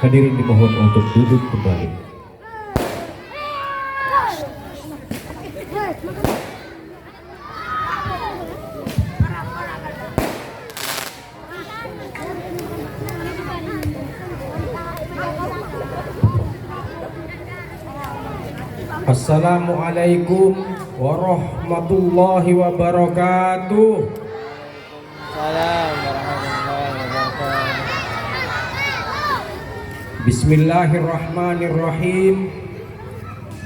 Hadirin dimohon untuk duduk kembali. Assalamualaikum warahmatullahi wabarakatuh. Salam warahmatullahi wabarakatuh. Bismillahirrahmanirrahim.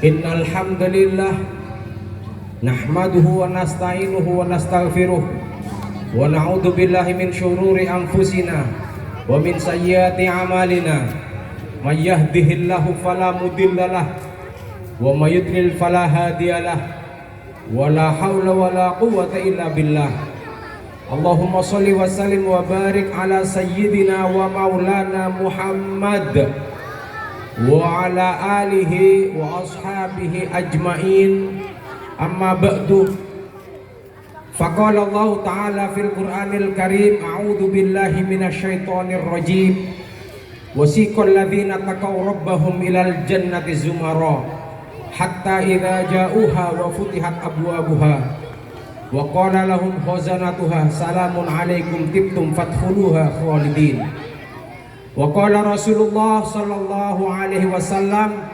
Innal hamdalillah nahmaduhu wa nasta'inuhu wa nastaghfiruh wa na'udzu billahi min syururi anfusina wa min sayyiati a'malina. May yahdihillahu fala mudhillalah wa may yudlil fala hadiyalah. Wa la haula wa la quwwata illa billah. Allahumma shalli wa sallim wa barik ala sayyidina wa maulana Muhammad wa ala alihi wa ashabihi ajmain. Amma ba'du. Faqala Allah Ta'ala fil Qur'anil Karim, a'udzu billahi minasyaitonir rajim. Wasiqal ladzina taqaw rabbahum ilal jannati zumara hatta idza ja'uha wa futihat abwabuha wa qala lahum khazanatuha salamun alaikum tibtum fadkhuluha khalidin. Wa qala Rasulullah sallallahu alaihi wasallam,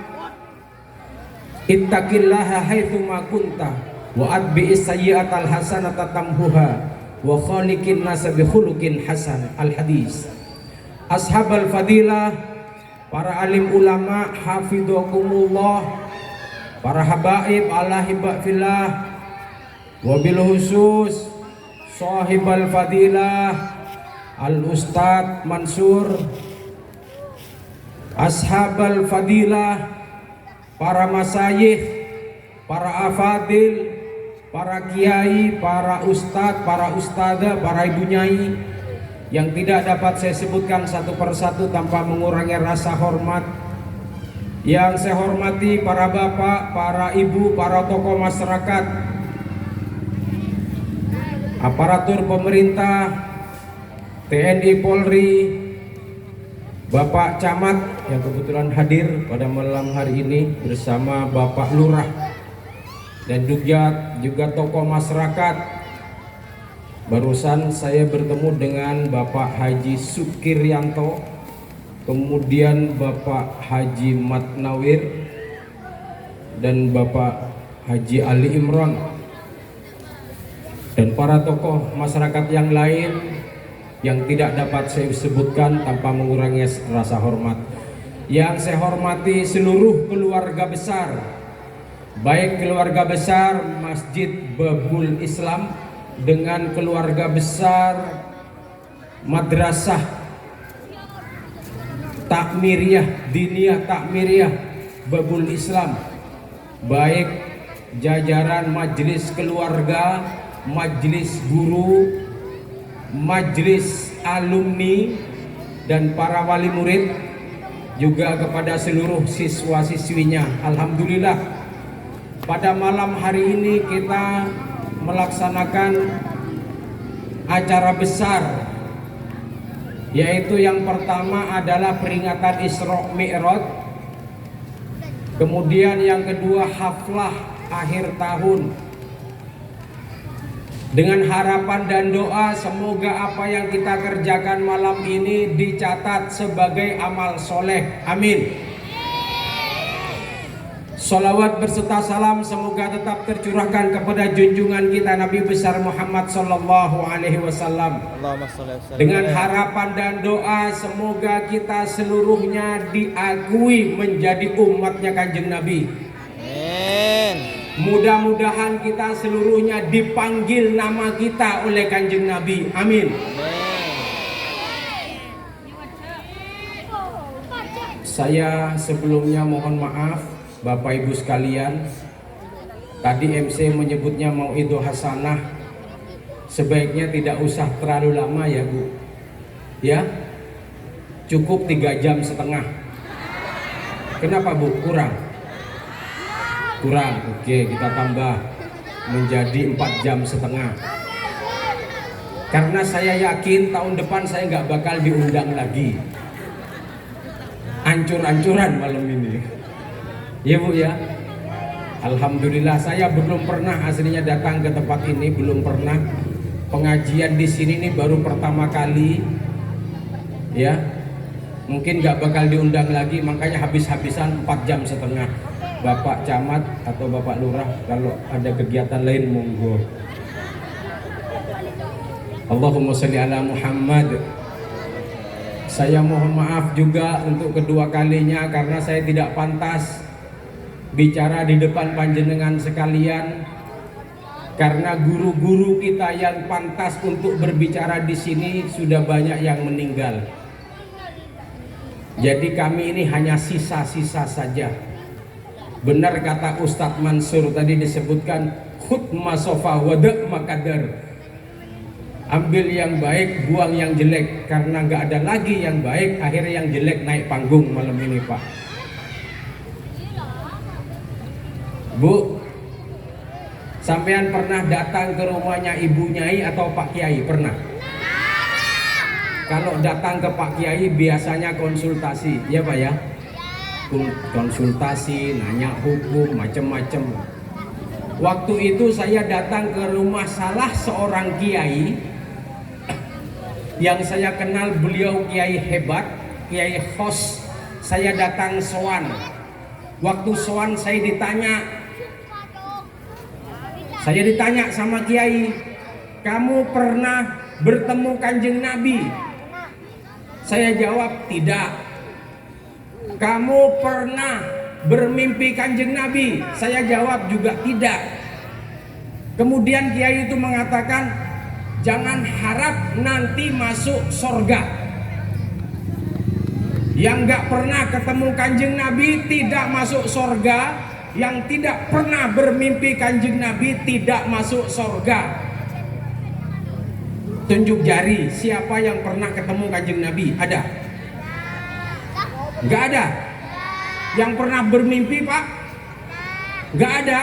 ittaqillaha haitsu ma kunta wa atbi'is sayyi'atal hasanata tamhuha wa khaliqin nas bi khuluqin hasan. Al hadis. Ashabal fadilah, para alim ulama hafidhakumullah, para habaib Allah hibak fillah, wabil khusus sahibal fadilah al Ustadz Mansur. Ashabal fadilah, para masayikh, para afadil, para kiai, para ustadz, para ustadzah, para ibu nyai yang tidak dapat saya sebutkan satu persatu tanpa mengurangi rasa hormat. Yang saya hormati para bapak, para ibu, para tokoh masyarakat, aparatur pemerintah, TNI Polri, Bapak Camat yang kebetulan hadir pada malam hari ini bersama Bapak Lurah, dan juga tokoh masyarakat. Barusan saya bertemu dengan Bapak Haji Sukiryanto, kemudian Bapak Haji Matnawir, dan Bapak Haji Ali Imron, dan para tokoh masyarakat yang lain yang tidak dapat saya sebutkan tanpa mengurangi rasa hormat. Yang saya hormati seluruh keluarga besar, baik keluarga besar Masjid Babul Islam dengan keluarga besar Madrasah Takmiriyah, Diniyah Takmiriyah Babul Islam, baik jajaran majelis keluarga, majelis guru, majelis alumni, dan para wali murid, juga kepada seluruh siswa-siswinya. Alhamdulillah, pada malam hari ini kita melaksanakan acara besar, yaitu yang pertama adalah peringatan Isra Mi'raj, kemudian yang kedua haflah akhir tahun. Dengan harapan dan doa semoga apa yang kita kerjakan malam ini dicatat sebagai amal soleh. Amin. Salawat berserta salam semoga tetap tercurahkan kepada junjungan kita Nabi besar Muhammad sallallahu alaihi wasallam. Dengan harapan dan doa semoga kita seluruhnya diakui menjadi umatnya Kanjeng Nabi. Amin. Mudah-mudahan kita seluruhnya dipanggil nama kita oleh Kanjeng Nabi. Amin. Saya sebelumnya mohon maaf Bapak Ibu sekalian. Tadi MC menyebutnya Mau'idul Hasanah. Sebaiknya tidak usah terlalu lama ya Bu. Ya, cukup 3,5 jam. Kenapa Bu? Kurang? Oke, kita tambah menjadi 4,5 jam. Karena saya yakin tahun depan saya nggak bakal diundang lagi. Ancur-ancuran malam ini. Ya Bu ya. Alhamdulillah saya belum pernah aslinya datang ke tempat ini, belum pernah. Pengajian di sini ini baru pertama kali. Ya. Mungkin nggak bakal diundang lagi, makanya habis-habisan 4,5 jam. Bapak Camat atau Bapak Lurah kalau ada kegiatan lain monggo. Allahumma sholli ala Muhammad. Saya mohon maaf juga untuk kedua kalinya karena saya tidak pantas bicara di depan panjenengan sekalian, karena guru-guru kita yang pantas untuk berbicara di sini sudah banyak yang meninggal. Jadi kami ini hanya sisa-sisa saja. Benar kata Ustadz Mansur tadi disebutkan, khud masofa wadak makadar. Ambil yang baik, buang yang jelek, karena nggak ada lagi yang baik, akhirnya yang jelek naik panggung malam ini, Pak. Bu, sampean pernah datang ke rumahnya Ibu Nyai atau Pak Kiai? Pernah? Kalau datang ke Pak Kiai biasanya konsultasi, ya Pak ya? Konsultasi, nanya hukum, macam-macam. Waktu itu saya datang ke rumah salah seorang kiai yang saya kenal, beliau kiai hebat, kiai khos. Saya datang sowan. Waktu sowan saya ditanya sama kiai, kamu pernah bertemu Kanjeng Nabi? Saya jawab tidak. Kamu pernah bermimpi Kanjeng Nabi? Saya jawab juga tidak. Kemudian kiai itu mengatakan, jangan harap nanti masuk surga. Yang gak pernah ketemu Kanjeng Nabi tidak masuk surga. Yang tidak pernah bermimpi Kanjeng Nabi tidak masuk surga. Tunjuk jari, siapa yang pernah ketemu Kanjeng Nabi? Ada? Gak ada? Yang pernah bermimpi, Pak? Gak ada?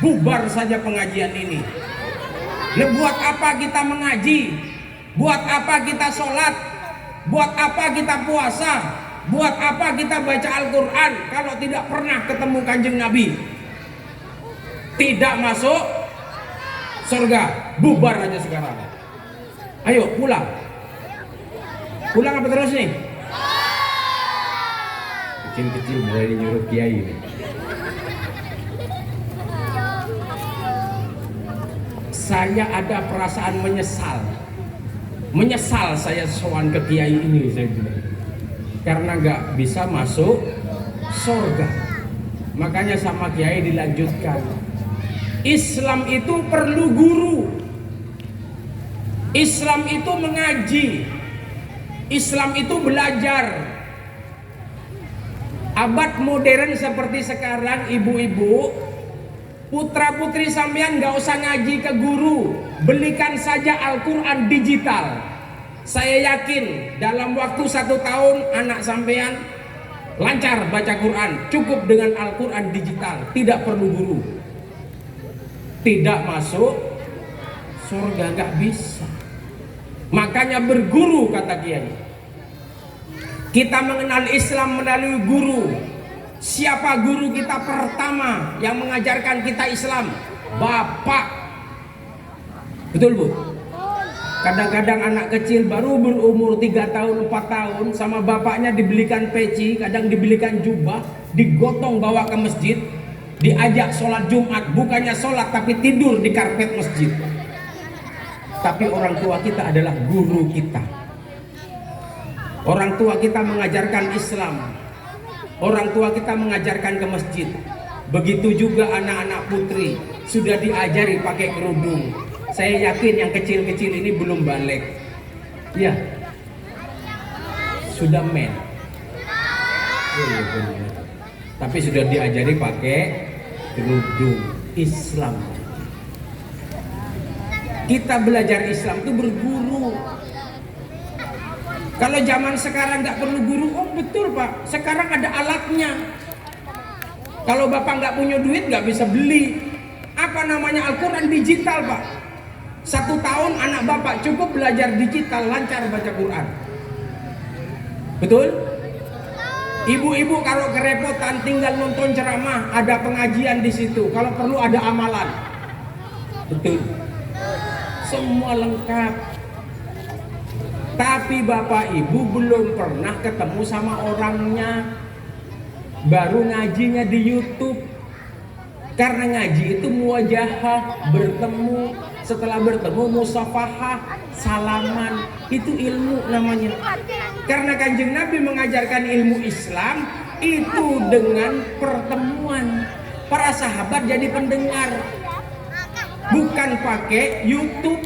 Bubar saja pengajian ini. Nah, buat apa kita mengaji? Buat apa kita sholat? Buat apa kita puasa? Buat apa kita baca Al-Quran kalau tidak pernah ketemu Kanjeng Nabi? Tidak masuk surga. Bubar aja sekarang. Ayo pulang. Pulang apa terus nih? Kecil-kecil mulai nyuruh kiai nih. Saya ada perasaan menyesal saya sowan ke kiai ini, saya bilang, karena nggak bisa masuk surga. Makanya sama kiai dilanjutkan, Islam itu perlu guru, Islam itu mengaji, Islam itu belajar. Abad modern seperti sekarang, ibu-ibu, putra-putri sampean nggak usah ngaji ke guru, belikan saja Al-Quran digital. Saya yakin dalam waktu 1 tahun anak sampean lancar baca Quran, cukup dengan Al-Quran digital, tidak perlu guru. Tidak masuk surga, nggak bisa. Makanya berguru, kata kiai. Kita mengenal Islam melalui guru. Siapa guru kita pertama yang mengajarkan kita Islam? Bapak. Betul, Bu? Kadang-kadang anak kecil baru berumur 3 tahun, 4 tahun, sama bapaknya dibelikan peci, kadang dibelikan jubah, digotong bawa ke masjid, diajak sholat Jumat, bukannya sholat tapi tidur di karpet masjid. Tapi orang tua kita adalah guru kita. Orang tua kita mengajarkan Islam. Orang tua kita mengajarkan ke masjid. Begitu juga anak-anak putri sudah diajari pakai kerudung. Saya yakin yang kecil-kecil ini belum balik. Ya, sudah men. Tapi sudah diajari pakai kerudung Islam. Kita belajar Islam itu berguru. Kalau zaman sekarang nggak perlu guru, oh betul Pak. Sekarang ada alatnya. Kalau Bapak nggak punya duit nggak bisa beli. Apa namanya Al-Quran digital Pak. 1 tahun anak Bapak cukup belajar digital, lancar baca Quran. Betul? Ibu-ibu kalau kerepotan tinggal nonton ceramah, ada pengajian di situ. Kalau perlu ada amalan. Betul. Semua lengkap. Tapi Bapak Ibu belum pernah ketemu sama orangnya, baru ngajinya di YouTube. Karena ngaji itu muwajahah, bertemu, setelah bertemu musafahah, salaman, itu ilmu namanya. Karena Kanjeng Nabi mengajarkan ilmu Islam itu dengan pertemuan. Para sahabat jadi pendengar, bukan pakai YouTube,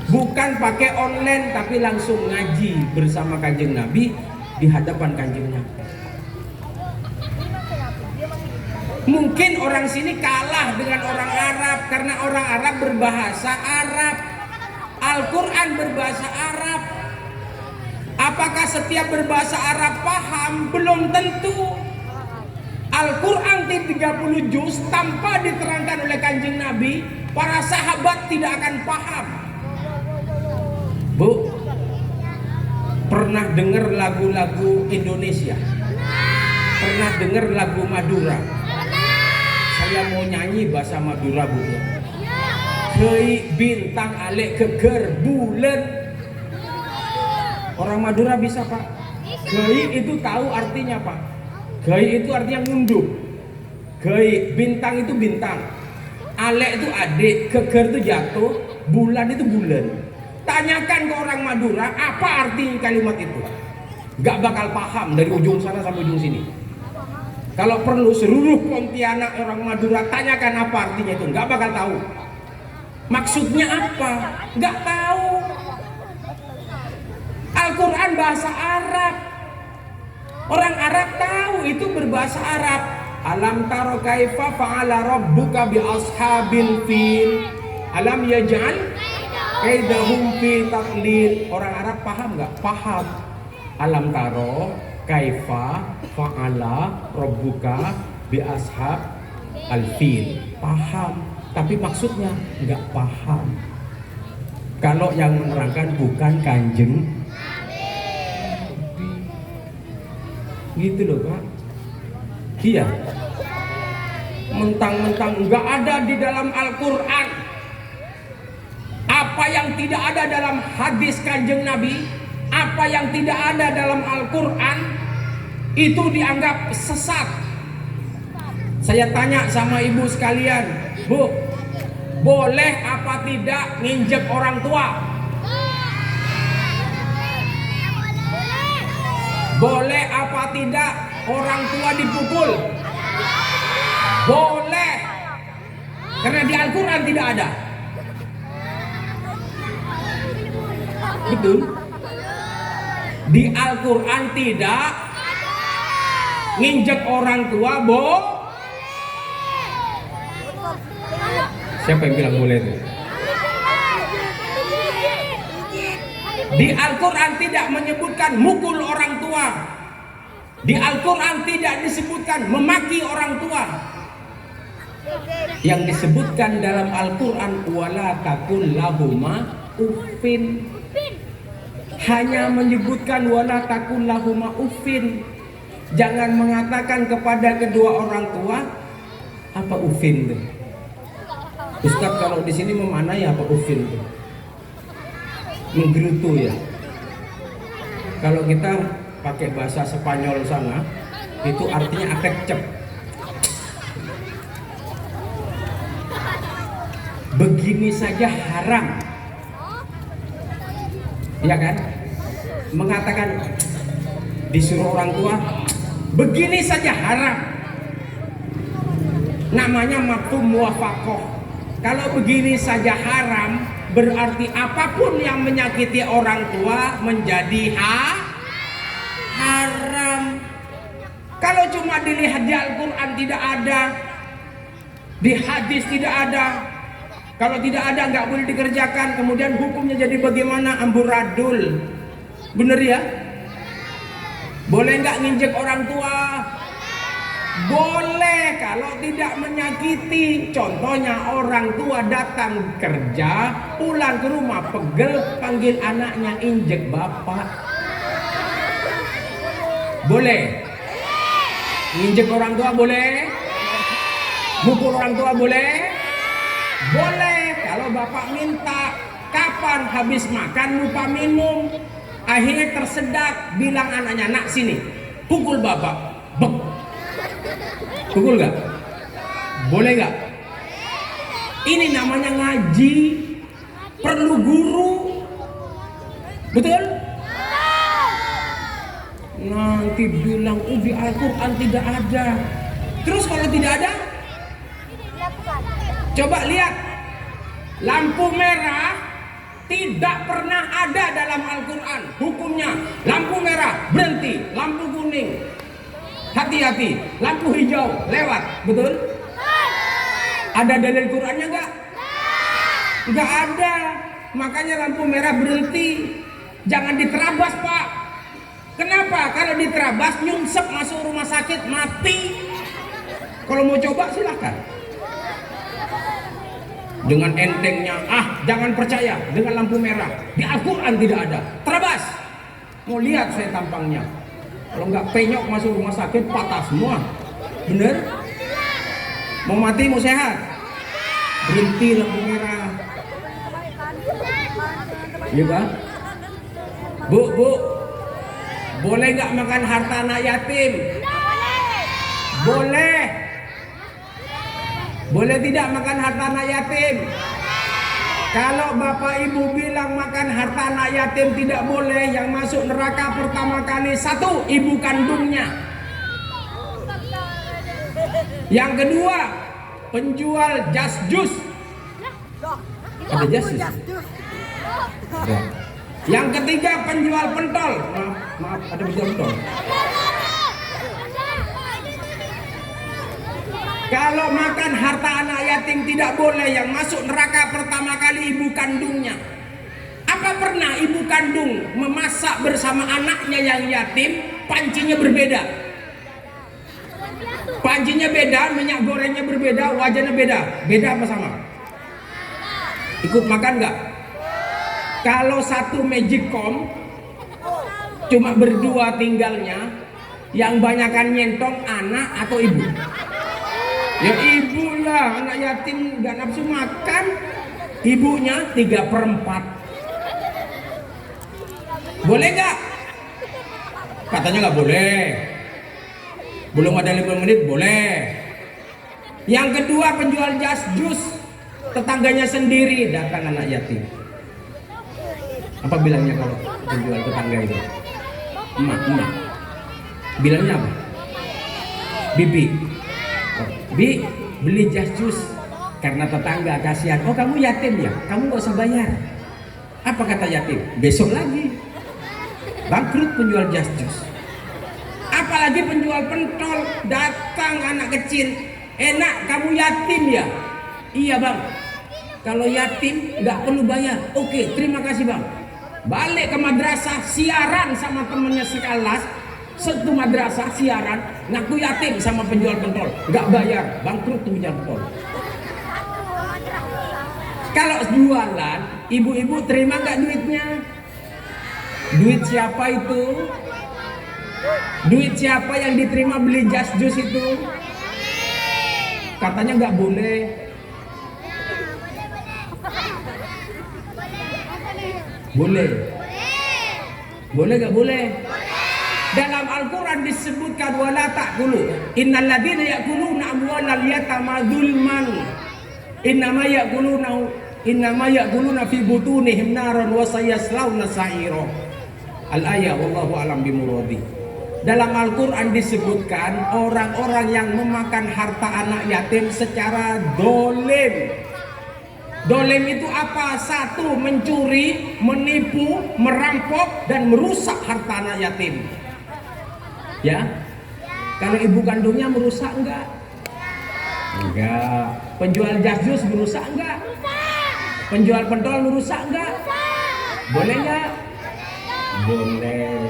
bukan pakai online, tapi langsung ngaji bersama Kanjeng Nabi di hadapan Kanjeng Nabi. Mungkin orang sini kalah dengan orang Arab karena orang Arab berbahasa Arab, Al-Quran berbahasa Arab. Apakah setiap berbahasa Arab paham? Belum tentu. Al-Quran 30 juz tanpa diterangkan oleh Kanjeng Nabi, para sahabat tidak akan paham. Bu, pernah dengar lagu-lagu Indonesia? Pernah dengar lagu Madura? Saya mau nyanyi bahasa Madura, Bu. Hei bintang alek keger bulan. Orang Madura bisa, Pak? Hei itu tahu artinya, Pak. Hei itu artinya ngunduh. Hei, bintang itu bintang. Alek itu adik, keger itu jatuh, bulan itu bulan. Tanyakan ke orang Madura apa arti kalimat itu. Gak bakal paham dari ujung sana sampai ujung sini. Kalau perlu seluruh Pontianak orang Madura tanyakan apa artinya itu, nggak bakal tahu. Maksudnya apa? Nggak tahu. Al-Quran bahasa Arab. Orang Arab tahu itu berbahasa Arab. Alam taro kaifa fa'ala rabbuka bi ashabil fil. Alam yaj'al kaidahum fi taqlil. Orang Arab paham nggak? Paham. Alam taro kaifa fa'ala rabbuka bi ashab al-fil. Paham, tapi maksudnya enggak paham. Kalau yang menerangkan bukan Kanjeng gitu loh, Pak. Iya. Mentang-mentang enggak ada di dalam Al-Qur'an. Apa yang tidak ada dalam hadis Kanjeng Nabi, apa yang tidak ada dalam Al-Quran itu dianggap sesat. Saya tanya sama ibu sekalian, Bu, boleh apa tidak nginjek orang tua? Boleh apa tidak orang tua dipukul? Boleh. Karena di Al-Quran tidak ada. Betul? Di Al-Quran tidak nginjek orang tua, Bo. Siapa yang bilang boleh itu? Di Al-Quran tidak menyebutkan mukul orang tua. Di Al-Quran tidak disebutkan memaki orang tua. Yang disebutkan dalam Al-Quran wala takul lahuma uffin. Hanya menyebutkan wala takul lahuma uffin. Jangan mengatakan kepada kedua orang tua apa uffin itu. Ustaz kalau di sini memanai apa uffin itu? Menggerutu ya. Kalau kita pakai bahasa Spanyol sana itu artinya akecep. Begini saja haram. Ya kan? Mengatakan disuruh orang tua begini saja haram. Namanya mafhum muwafaqah. Kalau begini saja haram, berarti apapun yang menyakiti orang tua menjadi haram. Kalau cuma dilihat di Al-Quran tidak ada, di hadis tidak ada. Kalau tidak ada nggak boleh dikerjakan. Kemudian hukumnya jadi bagaimana? Amburadul. Bener ya? Boleh nggak nginjek orang tua? Boleh kalau tidak menyakiti. Contohnya orang tua datang kerja, pulang ke rumah pegel, panggil anaknya injek bapak. Boleh? Nginjek orang tua boleh? Mukul orang tua boleh? Boleh. Kalau bapak minta, kapan habis makan lupa minum, akhirnya tersedak, bilang anaknya, nak sini, pukul bapak, bek. Pukul nggak? Boleh nggak? Ini namanya ngaji, perlu guru, betul? Nanti bilang di Al-Quran tidak ada. Terus kalau tidak ada, coba lihat, lampu merah tidak pernah ada dalam Al-Quran. Hukumnya lampu merah berhenti, lampu kuning hati-hati, lampu hijau lewat, betul? Ada dalil Qurannya enggak? Enggak ada. Makanya lampu merah berhenti. Jangan diterabas, Pak. Kenapa? Kalau diterabas nyungsep masuk rumah sakit mati. Kalau mau coba silahkan. Dengan entengnya, jangan percaya dengan lampu merah. Di Al-Quran tidak ada. Terabas. Mau lihat saya tampangnya. Kalau nggak penyok masuk rumah sakit patah semua. Bener? Mau mati mau sehat? Berhenti lampu merah. Iya Pak? Bu, boleh nggak makan harta anak yatim? Boleh. Boleh tidak makan harta anak yatim? Kalau bapak ibu bilang makan harta anak yatim tidak boleh, yang masuk neraka pertama kali satu, ibu kandungnya. Yang kedua, penjual jas jus. Ada jas jus? Ada. Yang ketiga, penjual pentol. Maaf, ada penjual pentol. Kalau makan harta anak yatim tidak boleh, yang masuk neraka pertama kali ibu kandungnya. Apa pernah ibu kandung memasak bersama anaknya yang yatim, pancinya berbeda? Pancinya beda, minyak gorengnya berbeda, wajahnya beda. Beda apa sama? Ikut makan nggak? Kalau satu magicom cuma berdua tinggalnya, yang banyakan nyentong anak atau ibu? Ya ibu lah, anak yatim gak nafsu makan, ibunya 3/4. Boleh gak? Katanya gak boleh. Belum ada 5 menit, boleh. Yang kedua, penjual jas jus, tetangganya sendiri datang anak yatim. Apa bilangnya kalau penjual tetangga itu? Emak. Bilangnya apa? Bibi. Bi, beli jas jus karena tetangga kasihan. Oh kamu yatim ya? Kamu gak usah bayar. Apa kata yatim? Besok lagi bangkrut penjual jas jus. Apalagi penjual pentol, datang anak kecil. Enak kamu yatim ya? Iya bang. Kalau yatim nggak perlu bayar. Oke, terima kasih bang. Balik ke madrasah, siaran sama temennya sekelas. Satu madrasah siaran, ngaku yatim sama penjual pentol, nggak bayar, bangkrut tuh penjual pentol. Kalau jualan, ibu-ibu terima nggak duitnya? Duit siapa itu? Duit siapa yang diterima beli jas jus itu? Katanya nggak boleh. Boleh. Boleh nggak boleh? Dalam Al-Quran disebutkan wala ta'kulu innal ladzina ya'kuluna amwalal yatama dzulman innama ya'kuluna fi butunihim naran wa sayaslawna sa'ira. Al-ayah wallahu alam bimuradi. Dalam Al-Quran disebutkan orang-orang yang memakan harta anak yatim secara dolim. Dolim itu apa? Satu, mencuri, menipu, merampok dan merusak harta anak yatim. Ya, kalau ibu kandungnya merusak enggak? Enggak. Penjual jas jus merusak enggak? Penjual pentol merusak enggak? Boleh enggak? Boleh.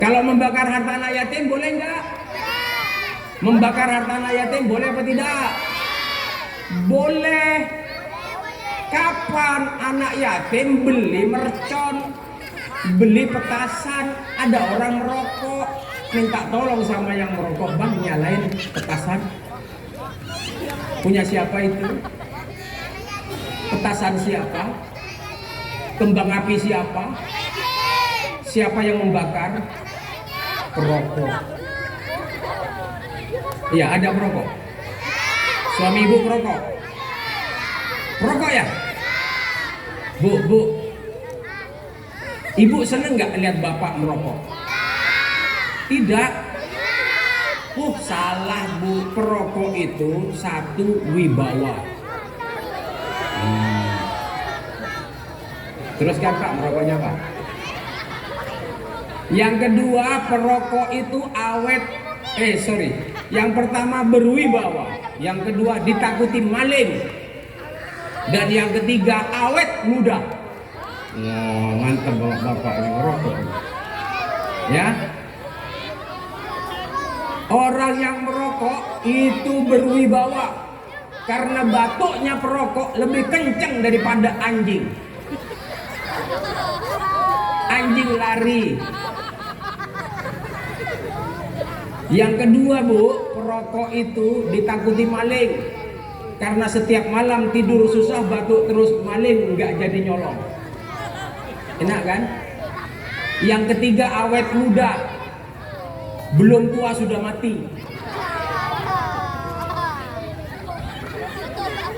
Kalau membakar harta anak yatim boleh enggak? Membakar harta anak yatim boleh apa tidak? Boleh. Kapan anak yatim beli mercon, beli petasan, ada orang merokok, minta tolong sama yang merokok, bang nyalain petasan. Punya siapa itu? Petasan siapa? Kembang api siapa? Siapa yang membakar? perokok. Iya, ada perokok. Suami ibu perokok. Perokok ya? Bu. Ibu seneng nggak lihat bapak merokok? Tidak. Salah bu. Perokok itu satu wibawa. Teruskan Pak, merokoknya Pak. Yang kedua, perokok itu awet. Yang pertama berwibawa. Yang kedua ditakuti maling. Dan yang ketiga awet muda. Wah, mantap bapak ini merokok. Ya. Orang yang merokok itu berwibawa karena batuknya perokok lebih kencang daripada anjing. Anjing lari. Yang kedua bu, perokok itu ditakuti maling karena setiap malam tidur susah batuk terus, maling nggak jadi nyolong. Enak kan? Yang ketiga awet muda, belum tua sudah mati.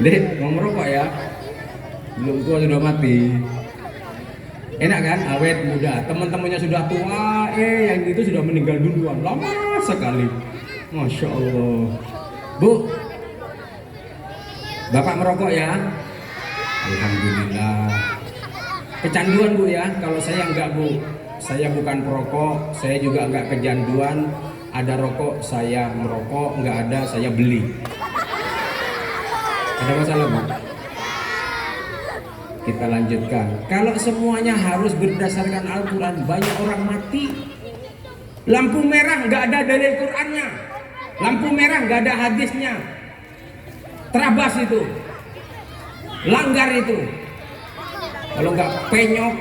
Dek, mau merokok ya? Belum tua sudah mati. Enak kan? Awet muda. Teman-temannya sudah tua, yang itu sudah meninggal duluan. Lama sekali. Masya Allah. Bu, bapak merokok ya? Alhamdulillah. Kecanduan bu ya? Kalau saya enggak bu. Saya bukan perokok, saya juga enggak kecanduan. Ada rokok, saya merokok. Enggak ada, saya beli. Ada masalah bu? Kita lanjutkan. Kalau semuanya harus berdasarkan Al-Quran, banyak orang mati. Lampu merah nggak ada dalil Qurannya, lampu merah nggak ada hadisnya. Terabas itu, langgar itu. Kalau nggak penyok,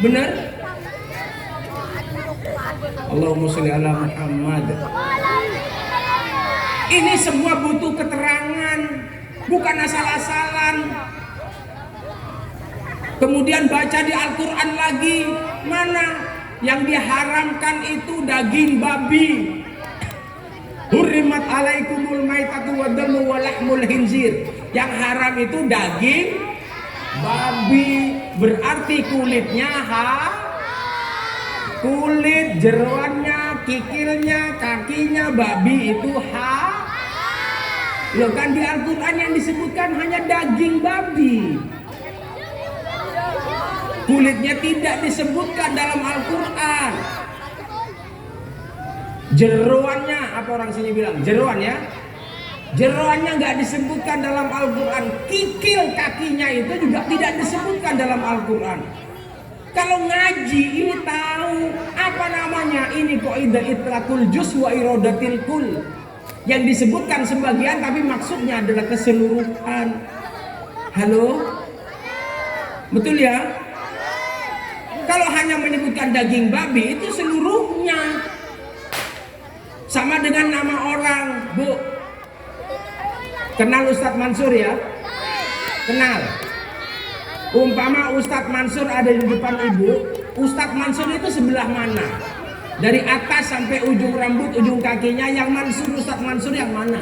bener? Allahumma sholli ala Muhammad. Ini semua butuh keterangan, bukan asal-asalan. Kemudian baca di Al-Quran lagi, mana yang diharamkan itu daging babi. Hurrimat alaikumul maitatu wadamu walahmul khinzir. Yang haram itu daging babi, berarti kulitnya kulit, jeroannya, kikilnya, kakinya babi itu Loh kan di Al-Quran yang disebutkan hanya daging babi. Kulitnya tidak disebutkan dalam Al-Quran. Jeroannya, apa orang sini bilang? Jeroan ya? Jeroannya nggak disebutkan dalam Al-Quran. Kikil kakinya itu juga tidak disebutkan dalam Al-Quran. Kalau ngaji ini tahu apa namanya? Ini qaidah itlaqul juz wa iradatil kull. Yang disebutkan sebagian tapi maksudnya adalah keseluruhan. Halo? Betul ya? Kalau hanya menyebutkan daging babi itu seluruhnya. Sama dengan nama orang, Bu. Kenal Ustadz Mansur ya? Kenal. Umpama Ustadz Mansur ada di depan ibu, Ustadz Mansur itu sebelah mana? Dari atas sampai ujung rambut, ujung kakinya, yang Mansur, Ustadz Mansur yang mana?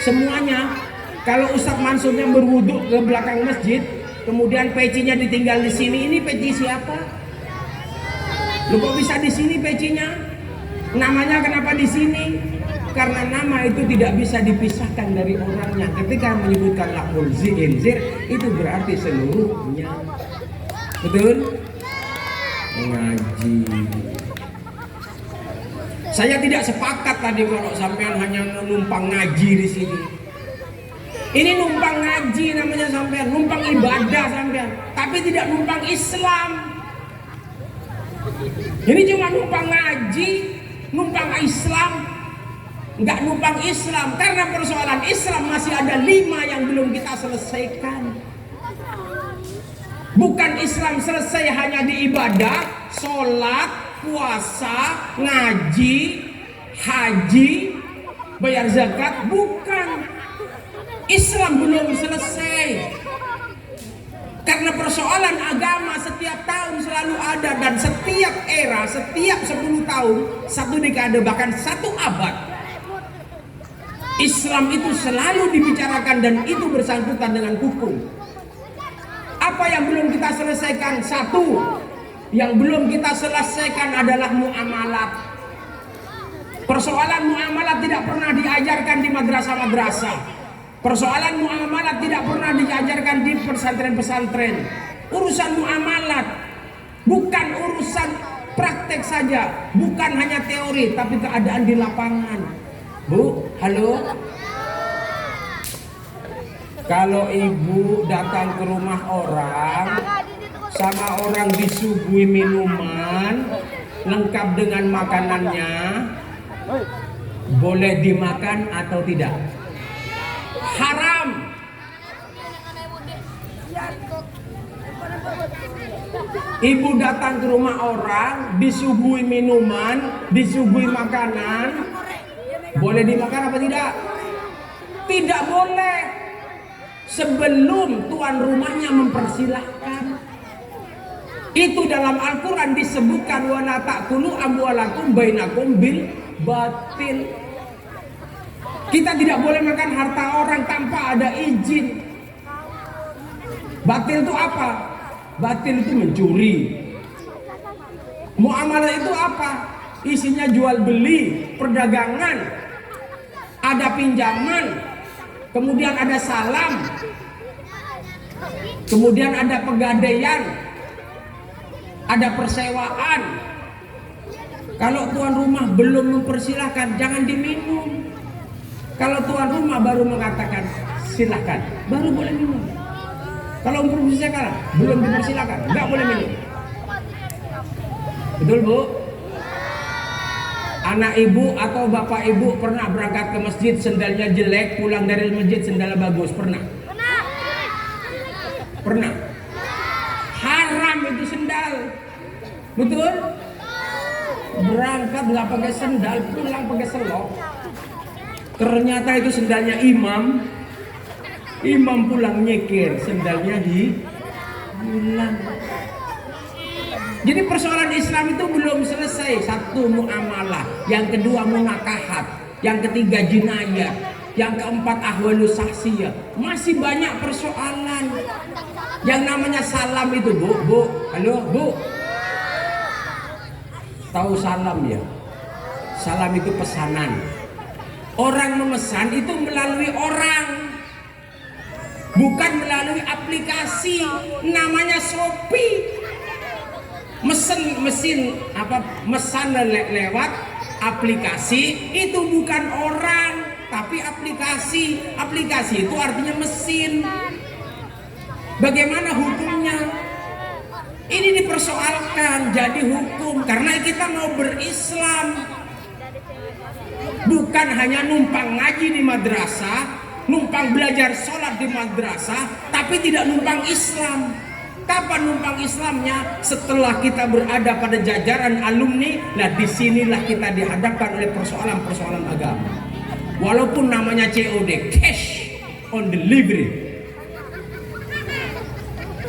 Semuanya. Kalau Ustadz Mansurnya berwudhu ke belakang masjid, kemudian pecinya ditinggal di sini, ini peci siapa? Lu kok bisa di sini pecinya? Namanya kenapa di sini? Karena nama itu tidak bisa dipisahkan dari orangnya. Ketika menyebutkan lahmul khinzir, itu berarti seluruhnya. Betul? Ngaji. Saya tidak sepakat tadi kalau sampean hanya numpang ngaji di sini. Ini numpang ngaji namanya sampean, numpang ibadah sampean, tapi tidak numpang Islam. Ini cuma numpang ngaji, numpang Islam, nggak numpang Islam, karena persoalan Islam masih ada 5 yang belum kita selesaikan. Bukan Islam selesai hanya di ibadah, sholat, puasa, ngaji, haji, bayar zakat, bukan. Islam belum selesai. Karena persoalan agama setiap tahun selalu ada, dan setiap era, setiap 10 tahun, 1 dekade, bahkan 1 abad, Islam itu selalu dibicarakan dan itu bersangkutan dengan hukum. Apa yang belum kita selesaikan? 1, yang belum kita selesaikan adalah muamalat. Persoalan muamalat tidak pernah diajarkan di madrasah-madrasah. Persoalan muamalat tidak pernah diajarkan di pesantren-pesantren. Urusan muamalat bukan urusan praktek saja, bukan hanya teori, tapi keadaan di lapangan. Bu, halo. Kalau ibu datang ke rumah orang, sama orang disuguhi minuman lengkap dengan makanannya, boleh dimakan atau tidak? Haram. Ibu datang ke rumah orang, disuguhi minuman, disuguhi makanan, boleh dimakan apa tidak? Tidak boleh sebelum tuan rumahnya mempersilahkan. Itu dalam Al-Quran disebutkan wa la ta'kulu amwalakum bainakum bil batil. Kita tidak boleh makan harta orang tanpa ada izin. Batil itu apa? Batil itu mencuri. Muamalah itu apa? Isinya jual beli, perdagangan, ada pinjaman, kemudian ada salam, kemudian ada pegadaian, ada persewaan. Kalau tuan rumah belum mempersilahkan, jangan diminum. Kalau tuan rumah baru mengatakan silahkan, baru boleh minum. Kalau mempersilahkan, belum dipersilahkan, nggak boleh minum. Betul bu? Anak ibu atau bapak ibu pernah berangkat ke masjid sendalnya jelek, pulang dari masjid sendalnya bagus? Pernah? Pernah. Haram itu sendal. Betul? Berangkat nggak pakai sendal, pulang pakai selop. Ternyata itu sendalnya imam. Imam pulang nyekir, sendalnya hilang. Jadi persoalan Islam itu belum selesai. 1, muamalah. Yang kedua, munakahat. Yang ketiga, jinayat. Yang keempat, ahwalus sahsiyah. Masih banyak persoalan. Yang namanya salam itu, bu, halo bu. Tahu salam ya? Salam itu pesanan. Orang memesan itu melalui orang, bukan melalui aplikasi namanya Shopee. Mesan lewat aplikasi itu bukan orang, tapi aplikasi. Aplikasi itu artinya mesin. Bagaimana hukumnya? Ini dipersoalkan jadi hukum karena kita mau berislam. Bukan hanya numpang ngaji di madrasah, numpang belajar sholat di madrasah, tapi tidak numpang Islam. Kapan numpang Islamnya? Setelah kita berada pada jajaran alumni, nah disinilah kita dihadapkan oleh persoalan-persoalan agama. Walaupun namanya COD, cash on delivery.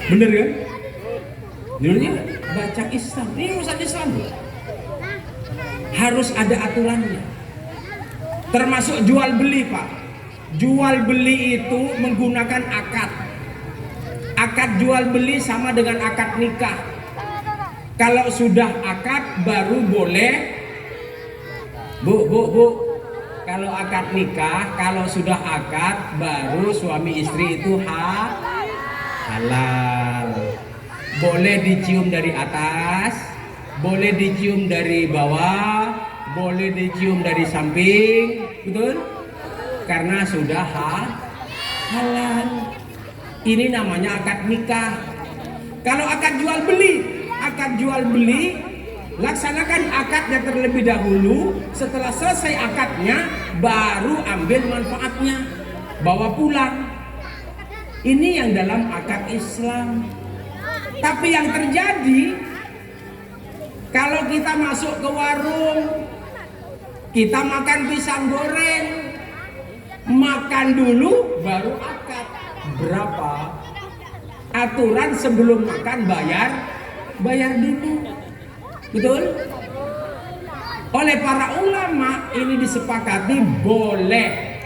Bener kan? Dulunya baca Islam, ini urusan Islam loh. Harus ada aturannya. Termasuk jual beli pak. Jual beli itu menggunakan akad. Akad jual beli sama dengan akad nikah. Kalau sudah akad baru boleh. Bu. Kalau akad nikah, kalau sudah akad baru suami istri itu halal. Boleh dicium dari atas, boleh dicium dari bawah, boleh dicium dari samping, betul? Karena sudah halal. Ini namanya akad nikah. Kalau akad jual beli, laksanakan akadnya terlebih dahulu. Setelah selesai akadnya, baru ambil manfaatnya, bawa pulang. Ini yang dalam akad Islam. Tapi yang terjadi, kalau kita masuk ke warung, kita makan pisang goreng, makan dulu baru akad. Berapa? aturan sebelum makan bayar dulu. Betul? Oleh para ulama ini disepakati boleh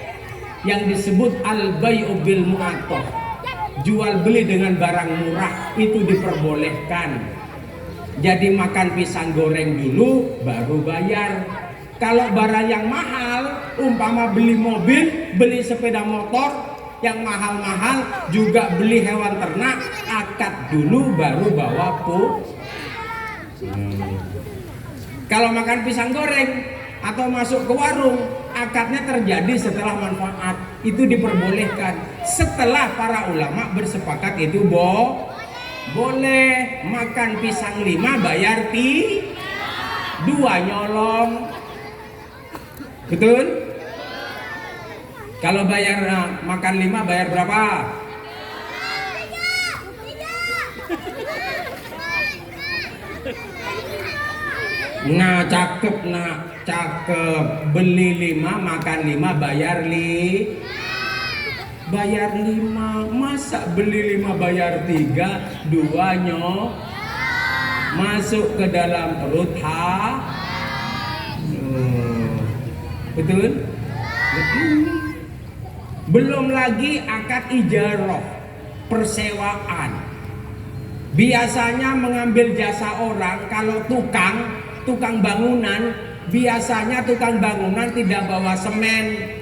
yang disebut al-bai'u bil mu'attah, jual beli dengan barang murah itu diperbolehkan. Jadi makan pisang goreng dulu baru bayar. Kalau barang yang mahal, umpama beli mobil, beli sepeda motor yang mahal-mahal, juga beli hewan ternak, akad dulu baru bawa Kalau makan pisang goreng atau masuk ke warung, akadnya terjadi setelah manfaat, itu diperbolehkan. Setelah para ulama bersepakat itu boleh makan pisang 5 bayar 2 nyolong. Betul? Kalau bayar makan 5 bayar berapa? Nah cakep, beli 5 makan 5 bayar 5. Masa beli 5 bayar 3, 2 masuk ke dalam perut betul? Belum lagi akad ijarah, persewaan. Biasanya mengambil jasa orang. Kalau tukang bangunan, biasanya tukang bangunan tidak bawa semen.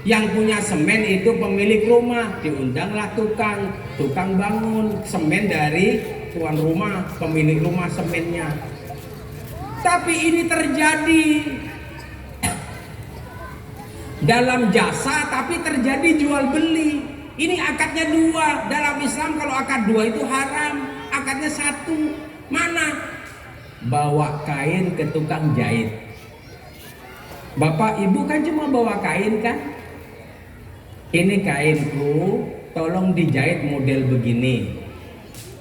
Yang punya semen itu pemilik rumah, diundanglah tukang bangun, semen dari tuan rumah, pemilik rumah semennya. Tapi ini terjadi dalam jasa, tapi terjadi jual beli. Ini akadnya 2. Dalam Islam kalau akad 2 itu haram, akadnya 1. Mana? Bawa kain ke tukang jahit. Bapak ibu kan cuma bawa kain kan? Ini kainku, tolong dijahit model begini.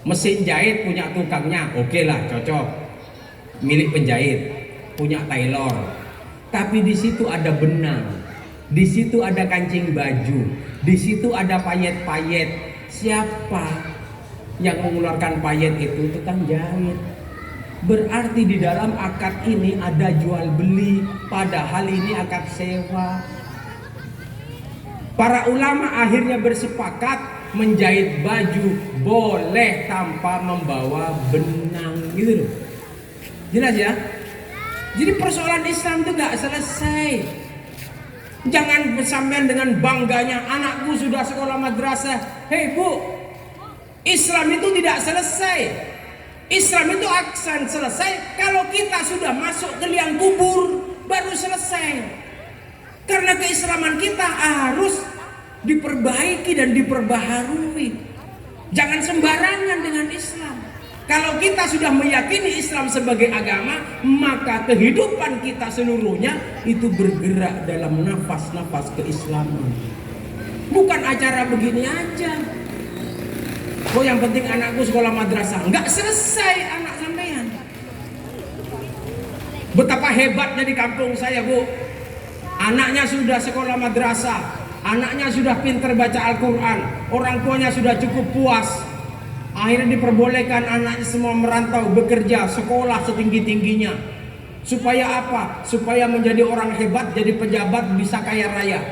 Mesin jahit punya tukangnya, oke lah, cocok. Milik penjahit, punya tailor. Tapi di situ ada benang, di situ ada kancing baju, di situ ada payet-payet. Siapa yang mengeluarkan payet itu? Tukang jahit. Berarti di dalam akad ini ada jual beli, padahal ini akad sewa. Para ulama akhirnya bersepakat menjahit baju boleh tanpa membawa benang, gitu loh. Jelas ya? Jadi persoalan Islam itu gak selesai. Jangan bersampean dengan bangganya, anakku sudah sekolah madrasah. Hei bu, Islam itu tidak selesai. Islam itu akan selesai kalau kita sudah masuk ke liang kubur, baru selesai. Karena keislaman kita harus diperbaiki dan diperbaharui. Jangan sembarangan dengan Islam. Kalau kita sudah meyakini Islam sebagai agama, maka kehidupan kita seluruhnya itu bergerak dalam nafas-nafas keislaman. Bukan acara begini aja. Oh yang penting anakku sekolah madrasah. Nggak selesai anak sampean. Betapa hebatnya di kampung saya bu. Anaknya sudah sekolah madrasah, anaknya sudah pintar baca Al-Quran, orang tuanya sudah cukup puas. Akhirnya diperbolehkan anaknya semua merantau, bekerja, sekolah setinggi-tingginya. Supaya apa? Supaya menjadi orang hebat, jadi pejabat, bisa kaya raya.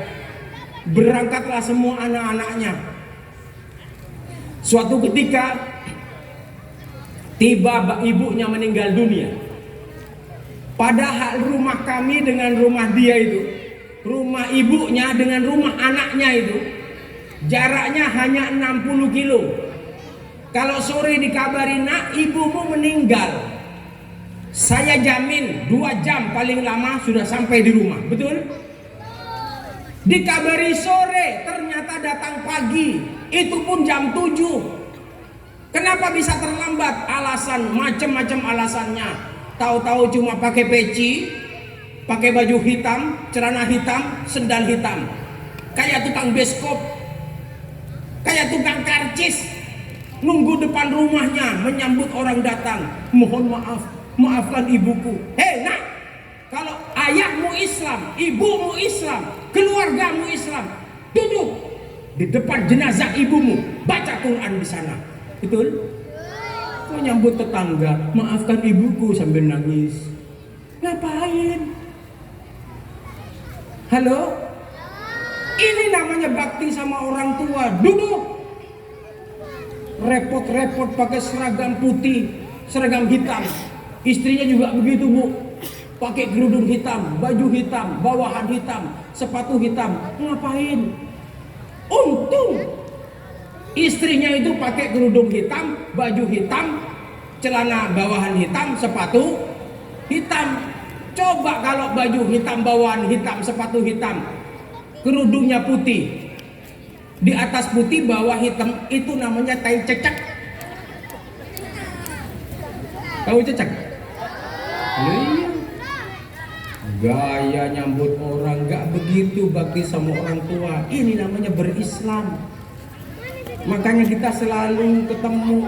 Berangkatlah semua anak-anaknya. Suatu ketika tiba ibunya meninggal dunia. Padahal rumah kami dengan rumah dia itu, rumah ibunya dengan rumah anaknya itu jaraknya hanya 60 kilo. Kalau sore dikabari, nak ibumu meninggal, saya jamin 2 jam paling lama sudah sampai di rumah. Betul? Dikabari sore, ternyata datang pagi, itu pun jam 7. Kenapa bisa terlambat? Alasan macam-macam alasannya. Tahu-tahu cuma pakai peci, pakai baju hitam, celana hitam, sendal hitam, kayak tukang beskop, kayak tukang karcis, nunggu depan rumahnya menyambut orang datang. Mohon maaf, maafkan ibuku. Hei nak, kalau ayahmu Islam, ibumu Islam, keluargamu Islam, duduk di depan jenazah ibumu, baca Quran di sana. Betul? Kok nyambut tetangga, maafkan ibuku sambil nangis. Ngapain? Halo? Ini namanya bakti sama orang tua. Duduk. Repot-repot pakai seragam putih, seragam hitam. Istrinya juga begitu, Bu. Pakai kerudung hitam, baju hitam, bawahan hitam, sepatu hitam. Ngapain? Untung istrinya itu pakai kerudung hitam, baju hitam, celana bawahan hitam, sepatu hitam. Coba kalau baju hitam, bawahan hitam, sepatu hitam, kerudungnya putih, di atas putih, bawah hitam, itu namanya tai cecek. Tahu cecek? Iya. Gaya nyambut orang gak begitu bakti sama orang tua. Ini namanya berislam. Makanya kita selalu ketemu.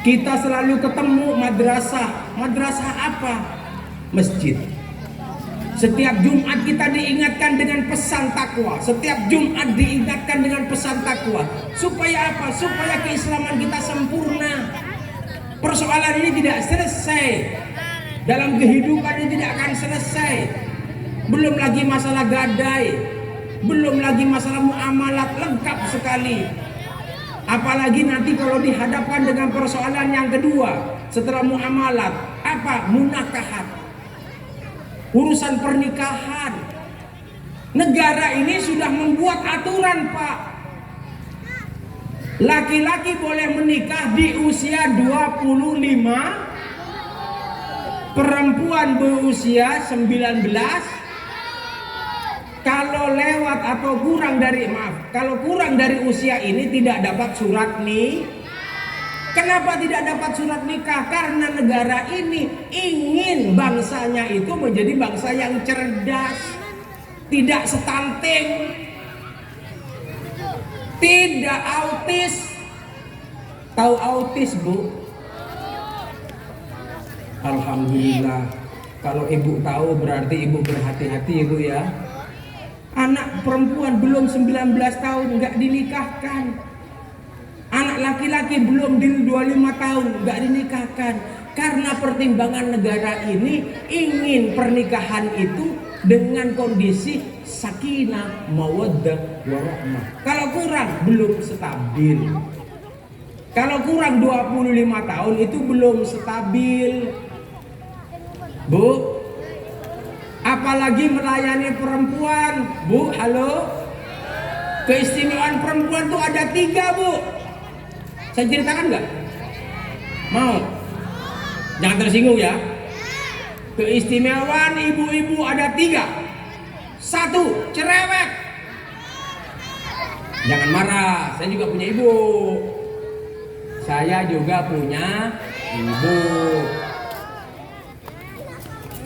Kita selalu ketemu madrasah. Madrasah apa? Masjid. Setiap Jumat kita diingatkan dengan pesan takwa. Setiap Jumat diingatkan dengan pesan takwa. Supaya apa? Supaya keislaman kita sempurna. Persoalan ini tidak selesai. Dalam kehidupan ini tidak akan selesai. Belum lagi masalah gadai, belum lagi masalah muamalat, lengkap sekali. Apalagi nanti kalau dihadapkan dengan persoalan yang kedua setelah muamalat, apa? Munakahat. Urusan pernikahan. Negara ini sudah membuat aturan, Pak. Laki-laki boleh menikah di usia 25, perempuan berusia 19. Kalau lewat atau kurang dari, kalau kurang dari usia ini tidak dapat surat nih. Kenapa tidak dapat surat nikah? Karena negara ini ingin bangsanya itu menjadi bangsa yang cerdas, tidak stunting, tidak autis. Tahu autis, Bu? Alhamdulillah. Kalau ibu tahu berarti ibu berhati-hati, Ibu ya. Anak perempuan belum 19 tahun nggak dinikahkan. Anak laki-laki belum 25 tahun nggak dinikahkan. Karena pertimbangan negara ini ingin pernikahan itu dengan kondisi sakinah, mawaddah, warahmah. Kalau kurang belum stabil. Kalau kurang 25 tahun itu belum stabil. Bu, apalagi melayani perempuan. Bu, halo. Keistimewaan perempuan tuh ada 3, Bu. Saya ceritakan nggak? Mau? Jangan tersinggung ya. Keistimewaan ibu-ibu ada 3. 1, cerewet. Jangan marah, saya juga punya ibu. Saya juga punya ibu.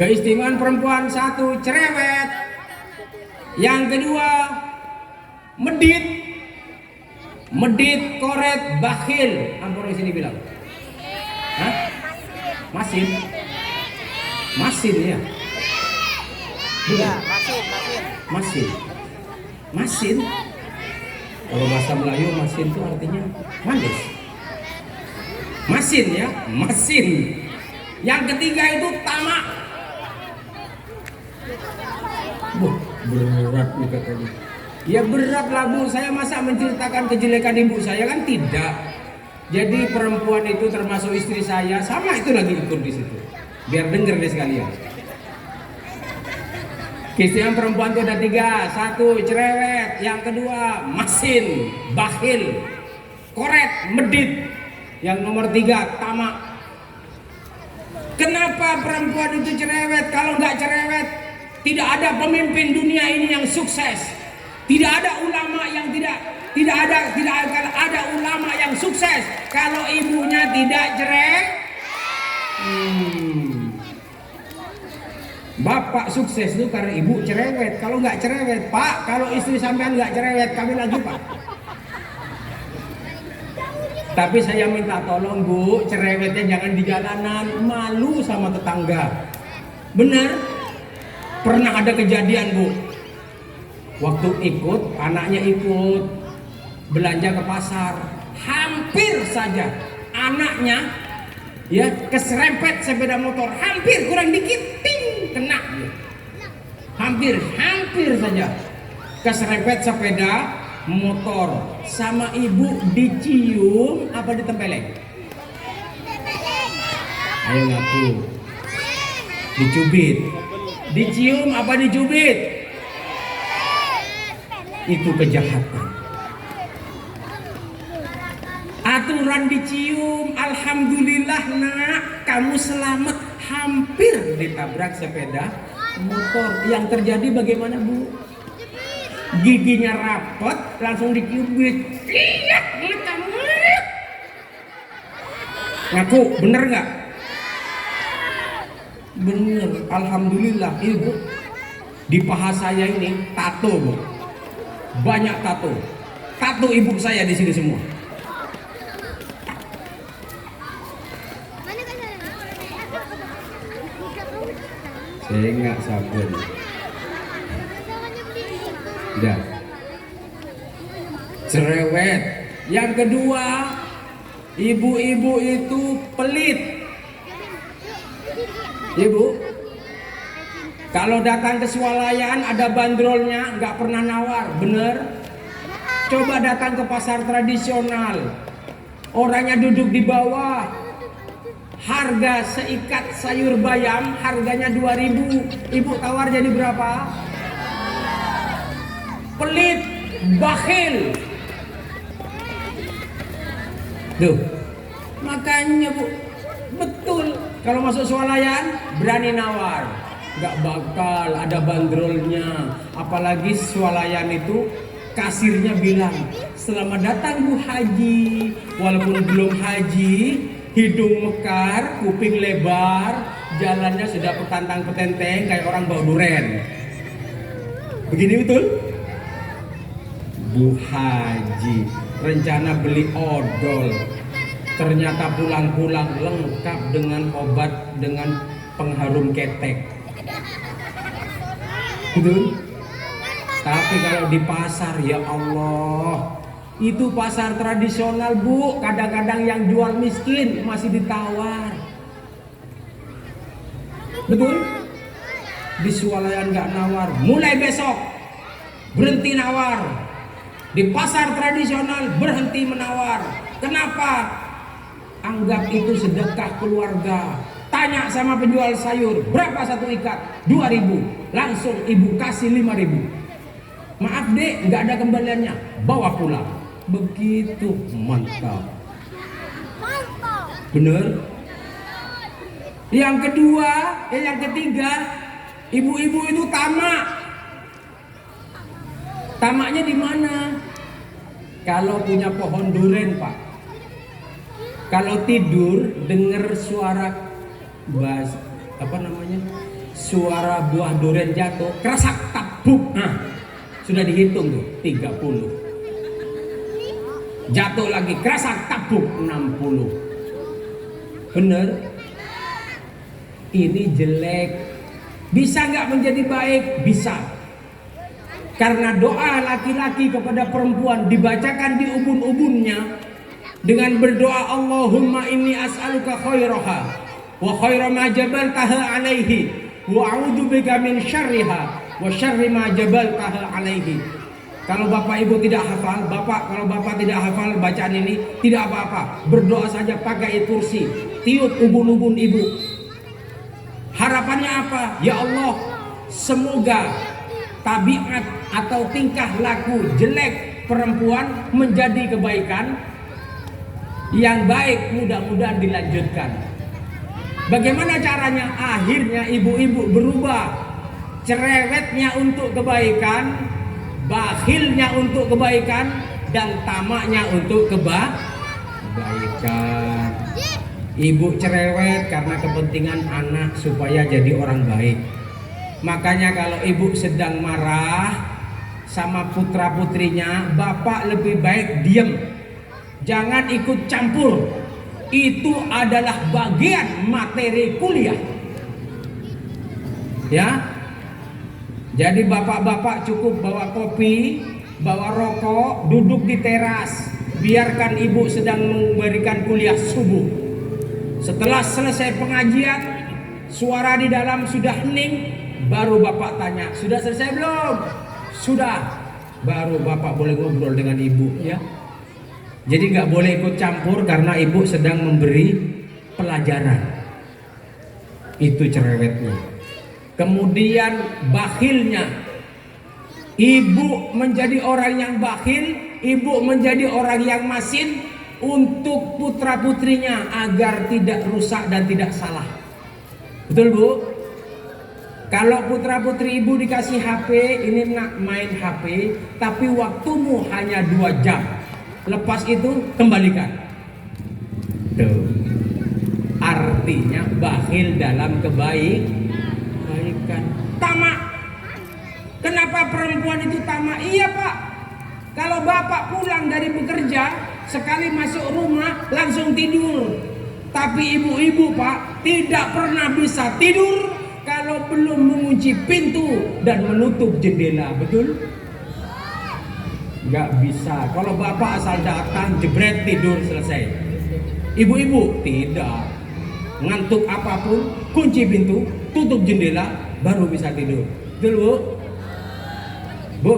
Keistimewaan perempuan 1, cerewet. Yang kedua, medit. Medit, koret, bakhil. Ampun di sini bilang. Hah? Masin. Masin ya. Iya, masin. Masin. Kalau bahasa Melayu masin itu artinya manis. Masin ya, masin. Yang ketiga itu tamak. Berat nih katanya. Ya berat lah, Bu, saya masa menceritakan kejelekan ibu saya kan tidak. Jadi perempuan itu termasuk istri saya, sama itu lagi ikut di situ. Biar denger deh sekalian. Keistimewaan perempuan itu ada 3. 1, cerewet. Yang kedua, masin, bakhil, koret, medit. Yang nomor 3, tamak. Kenapa perempuan itu cerewet? Kalau nggak cerewet, tidak ada pemimpin dunia ini yang sukses. Tidak ada ulama yang tidak akan ada ulama yang sukses kalau ibunya tidak cerewet. Bapak sukses itu karena ibu cerewet. Kalau nggak cerewet, Pak, kalau istri sampean nggak cerewet, kami lagi, Pak. Tapi saya minta tolong, Bu, cerewetnya jangan di jalanan, malu sama tetangga. Bener? Pernah ada kejadian, Bu. Waktu ikut, anaknya ikut belanja ke pasar, hampir saja anaknya ya keserempet sepeda motor, hampir kurang dikit ting kena dia. Hampir saja keserempet sepeda motor. Sama ibu dicium apa ditempeleng? Ayo ngaku. Dicubit. Dicium apa dicubit? Itu kejahatan. Aturan dicium, alhamdulillah nak, kamu selamat. Hampir ditabrak sepeda motor. Yang terjadi bagaimana, Bu? Giginya rapet, langsung dicubit. Lihat, kamu. Ngaku, bener nggak? Bener, alhamdulillah. Ibu, di paha saya ini tato, Bu. Banyak tato. Tato ibu saya di sini semua. Saya nggak sabar. Udah. Cerewet. Yang kedua, ibu-ibu itu pelit. Ibu, kalau datang ke swalayan ada bandrolnya, nggak pernah nawar, bener? Coba datang ke pasar tradisional, orangnya duduk di bawah. Harga seikat sayur bayam harganya 2.000, ibu tawar jadi berapa? Pelit, bakhil. Tuh, makanya Bu, betul kalau masuk swalayan berani nawar, nggak bakal ada bandrolnya. Apalagi swalayan itu kasirnya bilang, selamat datang Bu Haji. Walaupun belum haji, hidung mekar, kuping lebar, jalannya sudah petantang petenteng kayak orang bawa duren. Begini betul? Bu Haji rencana beli odol, ternyata pulang-pulang lengkap dengan obat dengan pengharum ketek. Betul? Tapi kalau di pasar, ya Allah, itu pasar tradisional Bu, kadang-kadang yang jual miskin masih ditawar. Betul? Di swalayan nggak nawar, mulai besok berhenti nawar. Di pasar tradisional berhenti menawar. Kenapa? Anggap itu sedekah keluarga. Tanya sama penjual sayur, berapa satu ikat? 2.000. Langsung ibu kasih 5.000. Maaf dek, nggak ada kembaliannya, bawa pulang. Begitu, mantap. Bener? Yang kedua, yang ketiga, ibu-ibu itu tamak. Tamaknya di mana? Kalau punya pohon duren, Pak. Kalau tidur dengar suara suara buah duren jatuh, kerasak tabuk. Nah, sudah dihitung tuh 30. Jatuh lagi, kerasak tabuk 60. Bener? Ini jelek. Bisa nggak menjadi baik? Bisa. Karena doa laki-laki kepada perempuan dibacakan di ubun-ubunnya dengan berdoa, Allahumma inni as'aluka khairaha wa khaira ma jabaltaha alaihi wa a'udzubika min syarriha wa syarri ma jabaltaha alaihi. Kalau Bapak Ibu tidak hafal, kalau Bapak tidak hafal bacaan ini, tidak apa-apa, berdoa saja pakai kursi, tiup ubun-ubun Ibu. Harapannya apa? Ya Allah, semoga tabiat atau tingkah laku jelek perempuan menjadi kebaikan yang baik, mudah-mudahan dilanjutkan. Bagaimana caranya? Akhirnya ibu-ibu berubah, cerewetnya untuk kebaikan, bakhilnya untuk kebaikan, dan tamaknya untuk kebaikan. Ibu cerewet karena kepentingan anak supaya jadi orang baik. Makanya kalau ibu sedang marah sama putra-putrinya, bapak lebih baik diam. Jangan ikut campur. Itu adalah bagian materi kuliah. Ya. Jadi bapak-bapak cukup bawa kopi, bawa rokok, duduk di teras. biarkan ibu sedang memberikan kuliah subuh. Setelah selesai pengajian, suara di dalam sudah hening, baru bapak tanya, sudah selesai belum? Sudah. Baru bapak boleh ngobrol dengan ibu, ya. Jadi nggak boleh ikut campur karena ibu sedang memberi pelajaran. Itu cerewetnya. Kemudian bakhilnya. Ibu menjadi orang yang bakhil, ibu menjadi orang yang masin untuk putra-putrinya agar tidak rusak dan tidak salah. Betul, Bu? Kalau putra-putri ibu dikasih HP, ini nak main HP, tapi waktumu hanya 2 jam. Lepas itu kembalikan. Tuh. Artinya bakhil dalam kebaikan. Tamak. Kenapa perempuan itu tamak? Iya, Pak. Kalau bapak pulang dari bekerja, sekali masuk rumah langsung tidur. Tapi ibu-ibu, Pak, tidak pernah bisa tidur kalau belum mengunci pintu dan menutup jendela. Betul? Gak bisa. Kalau bapak asal datang jebret tidur selesai. Ibu-ibu tidak. Ngantuk apapun, kunci pintu, tutup jendela, baru bisa tidur. Betul, Bu? Bu,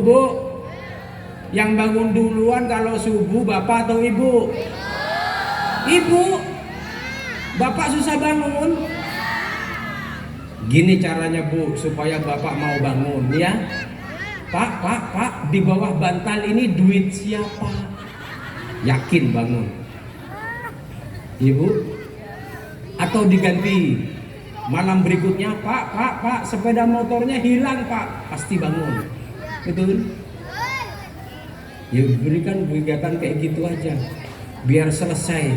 yang bangun duluan kalau subuh bapak atau ibu? Ibu. Bapak susah bangun. Gini caranya, Bu, supaya bapak mau bangun, ya. Pak, di bawah bantal ini duit siapa? Yakin bangun. Ibu? Atau diganti malam berikutnya, Pak, sepeda motornya hilang, Pak. Pasti bangun. Betul? Ya berikan kegiatan kayak gitu aja. Biar selesai.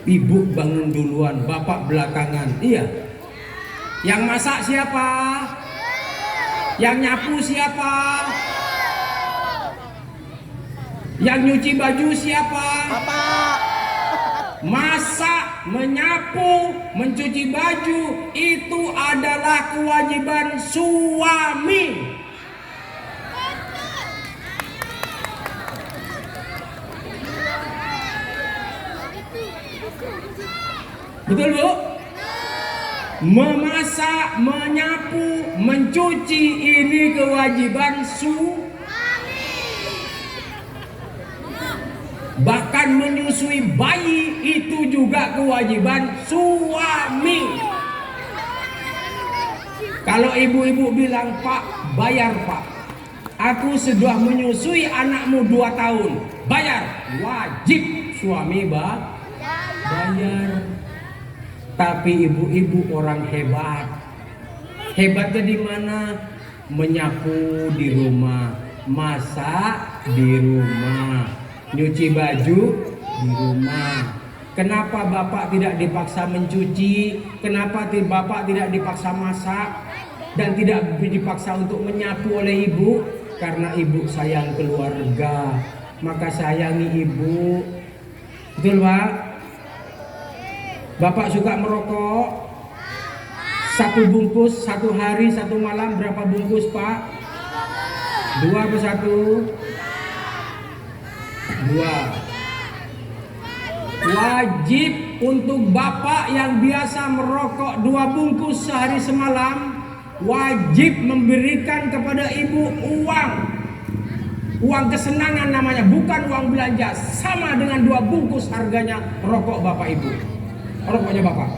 Ibu bangun duluan, bapak belakangan. Iya. Yang masak siapa? Yang nyapu siapa? Yang nyuci baju siapa? Bapak. Masak, menyapu, mencuci baju itu adalah kewajiban suami. Betul, Bu? Memasak, menyapu, mencuci ini kewajiban suami. Bahkan menyusui bayi itu juga kewajiban suami. Kalau ibu-ibu bilang, Pak, bayar, Pak. Aku sudah menyusui anakmu 2 tahun. Bayar. Wajib suami, bayar. Tapi ibu-ibu orang hebat. Hebatnya di mana? Menyapu di rumah, masak di rumah, nyuci baju di rumah. Kenapa bapak tidak dipaksa mencuci? Kenapa bapak tidak dipaksa masak? Dan tidak dipaksa untuk menyapu oleh ibu? Karena ibu sayang keluarga. Maka sayangi ibu. Betul, Pak? Bapak suka merokok? 1 bungkus 1 hari 1 malam berapa bungkus, Pak? 2 atau 1? 2. Wajib untuk bapak yang biasa merokok 2 bungkus sehari semalam, wajib memberikan kepada ibu uang kesenangan namanya, bukan uang belanja, sama dengan 2 bungkus harganya rokok bapak ibu. Rokoknya bapak.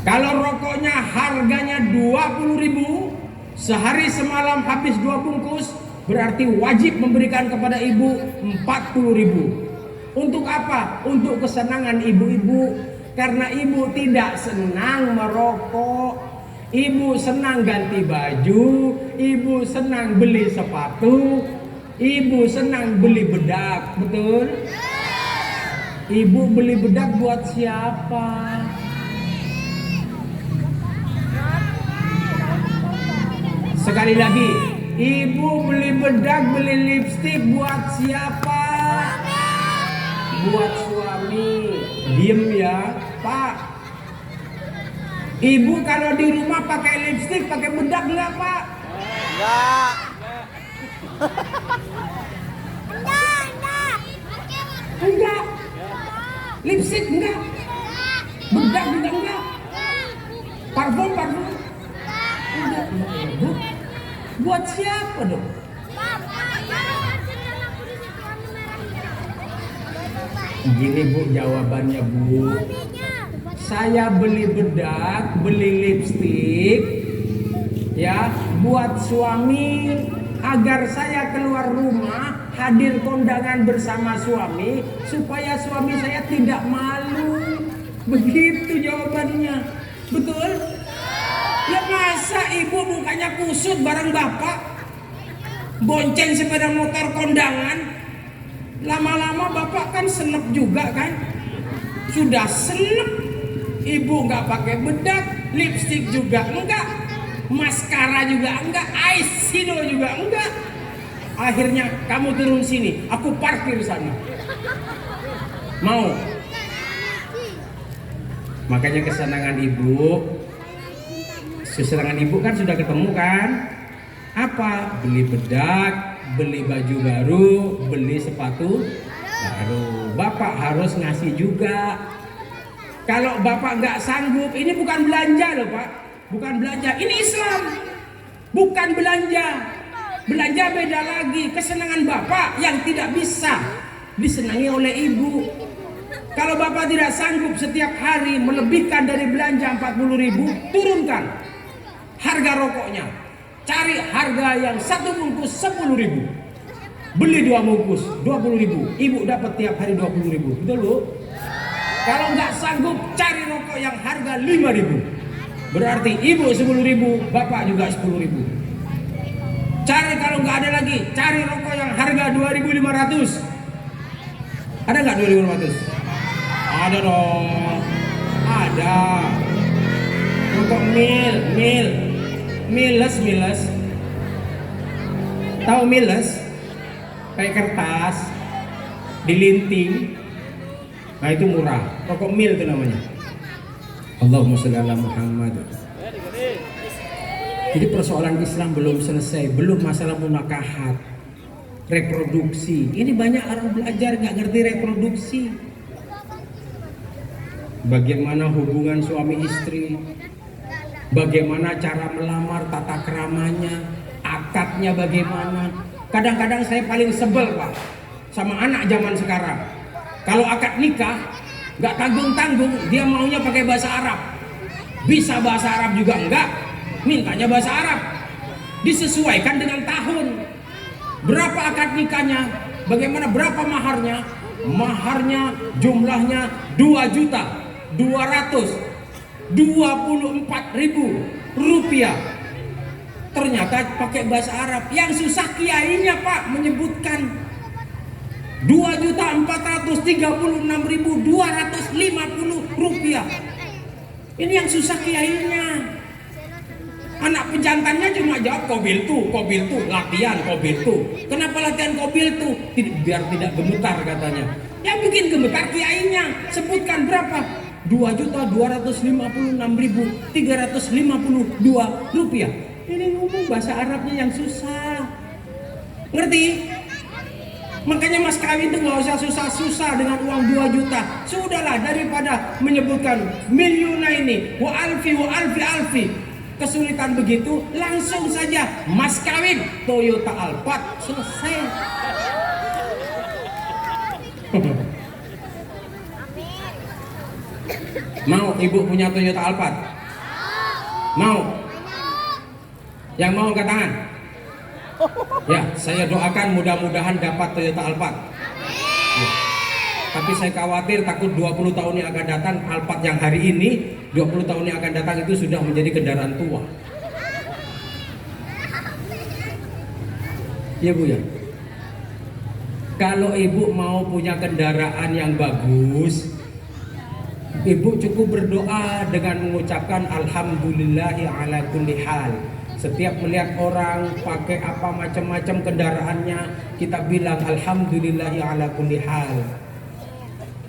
Kalau rokoknya harganya 20.000, sehari semalam habis 2 bungkus, berarti wajib memberikan kepada ibu 40.000. Untuk apa? Untuk kesenangan ibu-ibu. Karena ibu tidak senang merokok, ibu senang ganti baju, ibu senang beli sepatu, ibu senang beli bedak. Betul? Ibu beli bedak buat siapa? Sekali lagi, ibu beli bedak, beli lipstik buat siapa? Buat suami. Diem ya, Pak. Ibu kalau di rumah pakai lipstik, pakai bedak enggak, Pak? Enggak. Lipstick enggak? Bedak juga enggak? Parfum? Enggak. Buat siapa dong? Gini Bu jawabannya Bu. Saya beli bedak, beli lipstik ya buat suami agar saya keluar rumah hadir kondangan bersama suami supaya suami saya tidak malu. Begitu jawabannya. Betul? Ya masa ibu mukanya kusut bareng bapak bonceng sepeda motor kondangan. Lama-lama bapak kan senep juga kan. Sudah senep ibu nggak pakai bedak, lipstik juga enggak, maskara juga enggak, eyeshadow juga enggak. Akhirnya kamu turun sini, aku parkir sana. Mau? Makanya kesenangan ibu kan sudah ketemu kan? Apa? Beli bedak, beli baju baru, beli sepatu baru. Bapak harus ngasih juga. Kalau bapak nggak sanggup, ini bukan belanja loh Pak, bukan belanja. Ini Islam, bukan belanja. Belanja beda lagi. Kesenangan bapak yang tidak bisa disenangi oleh ibu. Kalau bapak tidak sanggup setiap hari melebihkan dari belanja 40.000, turunkan harga rokoknya. Cari harga yang satu bungkus 10.000. Beli 2 bungkus 20.000. Ibu dapat tiap hari 20.000. Betul Bu? Kalau nggak sanggup cari rokok yang harga 5.000. Berarti ibu 10.000, bapak juga 10.000. Cari kalau nggak ada lagi, cari rokok yang harga 2.500. Ada nggak 2.500? Ada dong. Ada. Rokok Miles. Tahu Miles? Kayak kertas, dilinting. Nah itu murah, rokok mil itu namanya. Allahumma sholli ala Muhammad. Jadi persoalan Islam belum selesai, belum masalah munakahat, reproduksi. Ini banyak orang belajar nggak ngerti reproduksi. Bagaimana hubungan suami istri, bagaimana cara melamar, tata keramanya, akadnya bagaimana. Kadang-kadang saya paling sebel Pak sama anak zaman sekarang. Kalau akad nikah nggak tanggung-tanggung, dia maunya pakai bahasa Arab. Bisa bahasa Arab juga enggak, mintanya bahasa Arab. Disesuaikan dengan tahun. Berapa akad nikahnya? Bagaimana berapa maharnya? Maharnya jumlahnya 2.224.000 rupiah. Ternyata pakai bahasa Arab. Yang susah kiainya Pak menyebutkan 2.436.250 rupiah. Ini yang susah kiainya. Anak pejantannya cuma jawab kobil tuh, latihan kobil tuh. Kenapa latihan kobil tuh? Biar tidak gemetar katanya. Yang bikin gemetar kiainya. Sebutkan berapa? 2.256.352 rupiah. Ini ngomong bahasa Arabnya yang susah. Ngerti? Makanya mas kawin itu nggak usah susah-susah dengan uang 2 juta. Sudahlah daripada menyebutkan miliuna ini wa alfi. Kesulitan begitu, langsung saja mas kawin Toyota Alphard, selesai. Mau ibu punya Toyota Alphard? Mau? Yang mau angkat tangan? Ya, saya doakan mudah-mudahan dapat Toyota Alphard. Ya. Tapi saya khawatir takut 20 tahun yang akan datang Alphard yang hari ini, 20 tahun yang akan datang itu sudah menjadi kendaraan tua. Ya Bu ya. Kalau ibu mau punya kendaraan yang bagus, ibu cukup berdoa dengan mengucapkan alhamdulillahi ala kulli hal. Setiap melihat orang pakai apa macam-macam kendaraannya, kita bilang alhamdulillahi ala kulli hal.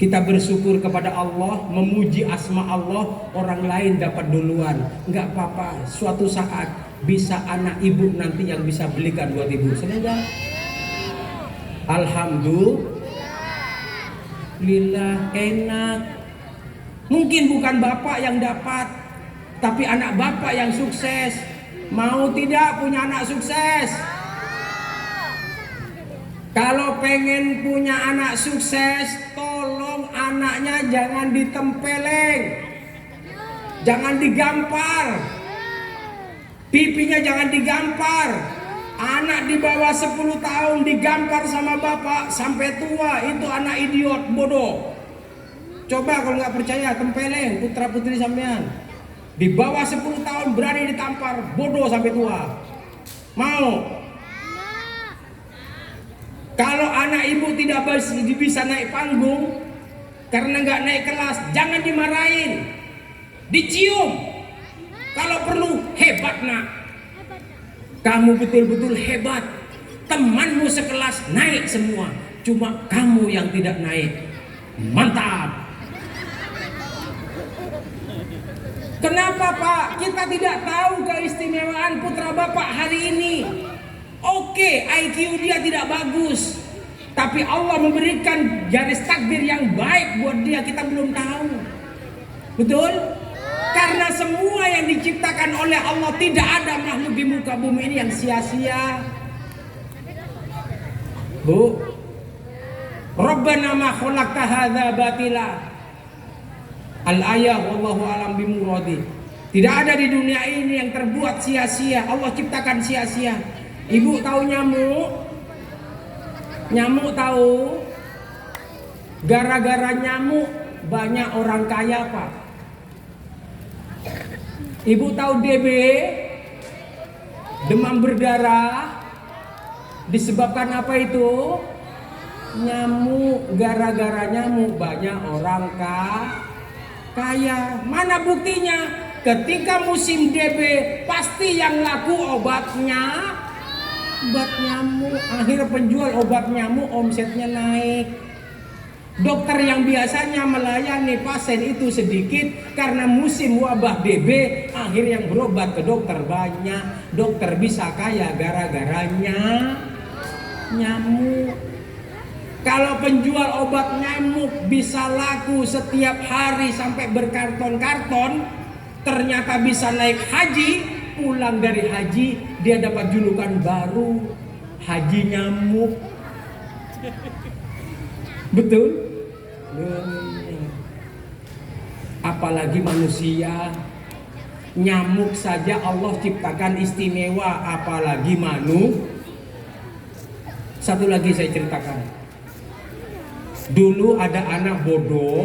Kita bersyukur kepada Allah, memuji asma Allah, orang lain dapat duluan. Enggak apa-apa, suatu saat bisa anak ibu nanti yang bisa belikan buat ibu. Senang gak? Alhamdulillah. Alhamdulillah, enak. Mungkin bukan bapak yang dapat, tapi anak bapak yang sukses. Mau tidak punya anak sukses? Kalau pengen punya anak sukses, tolong anaknya jangan ditempeleng, jangan digampar, pipinya jangan digampar. Anak di bawah 10 tahun digampar sama bapak sampai tua, itu anak idiot, bodoh. Coba kalau nggak percaya, tempeleng putra putri sampean. Di bawah 10 tahun berani ditampar, bodoh sampai tua. Mau? Kalau anak ibu tidak bisa naik panggung karena nggak naik kelas, jangan dimarahin, dicium. Kalau perlu, hebat nak, kamu betul-betul hebat. Temanmu sekelas naik semua, cuma kamu yang tidak naik. Mantap. Kenapa Pak? Kita tidak tahu keistimewaan putra bapak hari ini. Oke, IQ dia tidak bagus, tapi Allah memberikan garis takdir yang baik buat dia, kita belum tahu. Betul? Karena semua yang diciptakan oleh Allah, tidak ada makhluk di muka bumi ini yang sia-sia. Bu, Rabbana ma khalaqta hadza batila. Al-ayah wallahu alam bimuradi. Tidak ada di dunia ini yang terbuat sia-sia. Allah ciptakan sia-sia. Ibu tahu nyamuk? Nyamuk tahu? Gara-gara nyamuk banyak orang kaya, Pak. Ibu tahu DB? Demam berdarah disebabkan apa itu? Nyamuk. Gara-gara nyamuk banyak orang kaya. Mana buktinya? Ketika musim DB pasti yang laku obatnya, obat nyamuk. Akhirnya penjual obat nyamuk omsetnya naik. Dokter yang biasanya melayani pasien itu sedikit karena musim wabah DB, akhirnya yang berobat ke dokter banyak. Dokter bisa kaya gara-garanya nyamuk. Kalau penjual obat nyamuk bisa laku setiap hari sampai berkarton-karton, ternyata bisa naik haji, pulang dari haji dia dapat julukan baru, haji nyamuk. Betul? Apalagi manusia. Nyamuk saja Allah ciptakan istimewa, apalagi Satu lagi saya ceritakan. Dulu ada anak bodoh,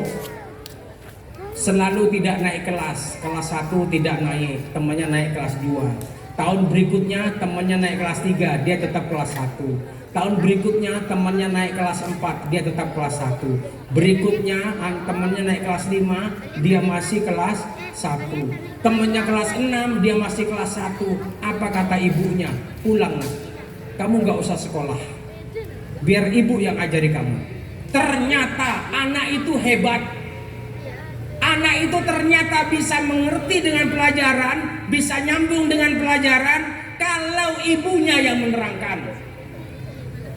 selalu tidak naik kelas 1 tidak naik, temannya naik kelas 2. Tahun berikutnya temannya naik kelas 3, dia tetap kelas 1. Tahun berikutnya temannya naik kelas 4, dia tetap kelas 1. Berikutnya temannya naik kelas 5, dia masih kelas 1. Temannya kelas 6, dia masih kelas 1. Apa kata ibunya? Pulang, kamu gak usah sekolah, biar ibu yang ajari kamu. Ternyata anak itu hebat. Anak itu ternyata bisa mengerti dengan pelajaran, bisa nyambung dengan pelajaran kalau ibunya yang menerangkan.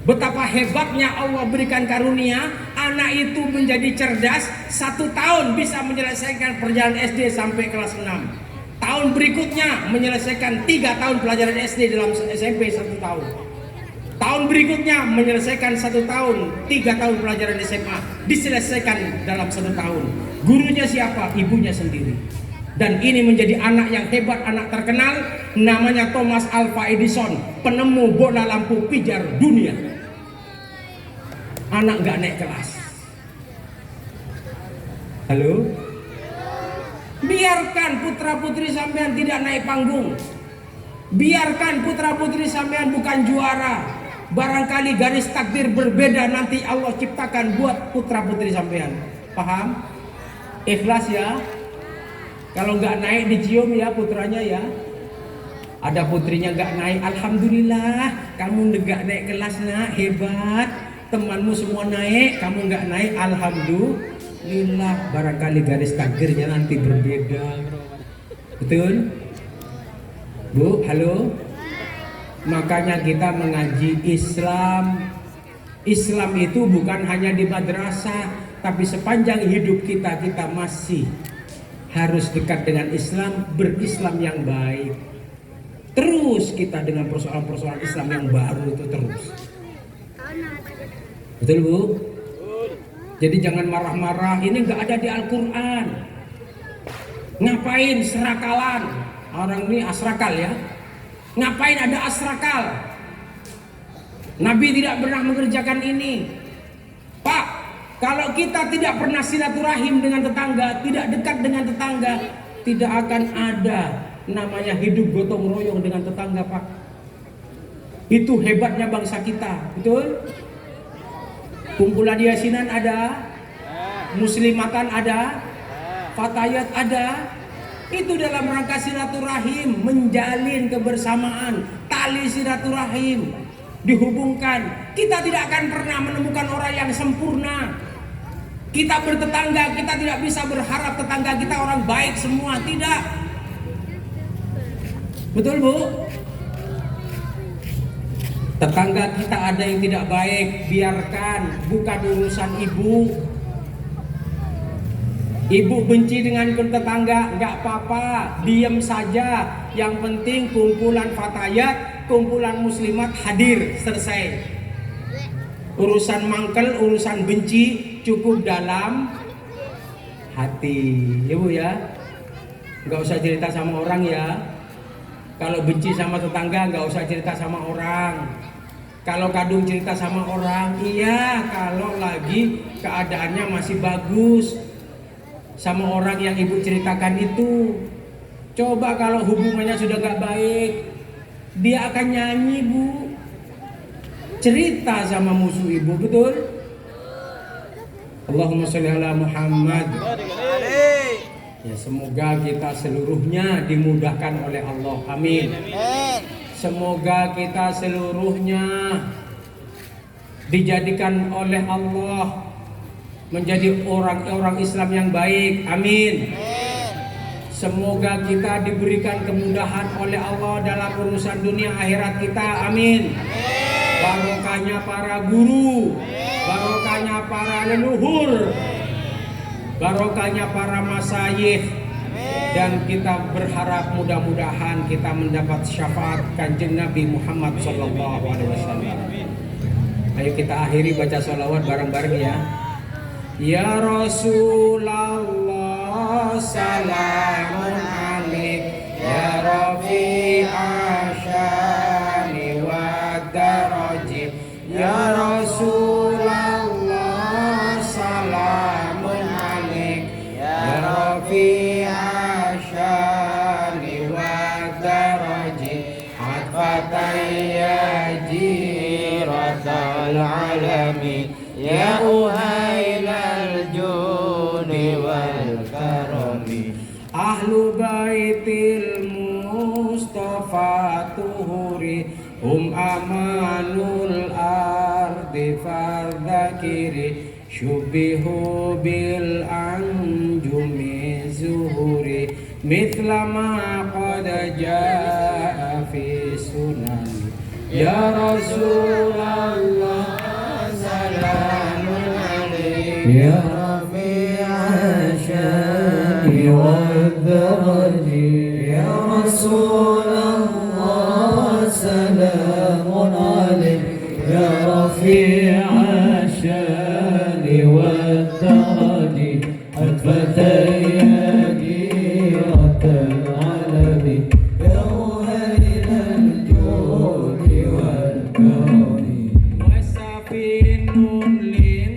Betapa hebatnya Allah berikan karunia, anak itu menjadi cerdas, 1 tahun bisa menyelesaikan perjalanan SD sampai kelas 6. Tahun berikutnya menyelesaikan 3 tahun pelajaran SD dalam SMP 1 tahun. Tahun berikutnya menyelesaikan 1 tahun, 3 tahun pelajaran SMA diselesaikan dalam 1 tahun. Gurunya siapa? Ibunya sendiri. Dan ini menjadi anak yang hebat, anak terkenal, namanya Thomas Alva Edison, penemu bola lampu pijar dunia. Anak nggak naik kelas. Halo? Biarkan putra putri sampean tidak naik panggung. Biarkan putra putri sampean bukan juara. Barangkali garis takdir berbeda nanti Allah ciptakan buat putra putri sampean. Paham? Ikhlas ya. Kalau nggak naik dicium ya putranya ya. Ada putrinya nggak naik, alhamdulillah. Kamu nggak naik kelas nak, hebat. Temanmu semua naik, kamu nggak naik, alhamdulillah. Barangkali garis takdirnya nanti berbeda. Betul? Bu, halo. Makanya kita mengaji Islam. Islam itu bukan hanya di madrasah, tapi sepanjang hidup kita masih harus dekat dengan Islam, berislam yang baik. Terus kita dengan persoalan-persoalan Islam yang baru itu terus. Betul Bu? Jadi jangan marah-marah, ini nggak ada di Al-Quran. Ngapain serakalan? Orang ini asrakal ya. Ngapain ada asrakal? Nabi tidak pernah mengerjakan ini. Pak, kalau kita tidak pernah silaturahim dengan tetangga, tidak dekat dengan tetangga, tidak akan ada namanya hidup gotong royong dengan tetangga, Pak. Itu hebatnya bangsa kita, betul? Kumpulan yasinan ada, muslimatan ada, fatayat ada. Itu dalam rangka silaturahim, menjalin kebersamaan, tali silaturahim dihubungkan. Kita tidak akan pernah menemukan orang yang sempurna. Kita bertetangga, kita tidak bisa berharap tetangga kita orang baik semua, tidak. Betul Bu? Tetangga kita ada yang tidak baik, biarkan, bukan urusan ibu. Ibu benci dengan tetangga, nggak apa-apa, diam saja. Yang penting kumpulan fatayat, kumpulan muslimat hadir, selesai. Urusan mangkel, urusan benci cukup dalam hati, ya Bu ya. Nggak usah cerita sama orang ya. Kalau benci sama tetangga nggak usah cerita sama orang. Kalau kadung cerita sama orang, iya kalau lagi keadaannya masih bagus. Sama orang yang ibu ceritakan itu. Coba kalau hubungannya sudah gak baik, dia akan nyanyi Bu, cerita sama musuh ibu, betul? Allahumma sholli ala Muhammad. Ya, semoga kita seluruhnya dimudahkan oleh Allah, amin. Semoga kita seluruhnya dijadikan oleh Allah menjadi orang-orang Islam yang baik, amin. Semoga kita diberikan kemudahan oleh Allah dalam urusan dunia akhirat kita, amin. Barokahnya para guru, barokahnya para leluhur, barokahnya para masyayikh, dan kita berharap mudah-mudahan kita mendapat syafaat Kanjeng Nabi Muhammad SAW. Ayo kita akhiri baca sholawat bareng-bareng ya. Ya Rasulullah salamun alaik, ya Rafi'a syani wa darajib, ya Rasulullah salamun alaik, ya Rafi'a syani wa darajib, atfatayya jiratal alamin, ya uhailal juni wal karami, ahlu baitil mustafa tuhuri, hum amanul ardi fadzakiri, syubihu bil anjumi zuhuri, mithla ma qad jaa fi sunani, ya Rasulullah salamun alaik, ya Rafi'a syani wad daraji, ya Rasulullah salamun alaik, ya Rafi'a syani wad daraji, atfatayya jiratal alami, ya uhailal judi wal karami, wasafinun lin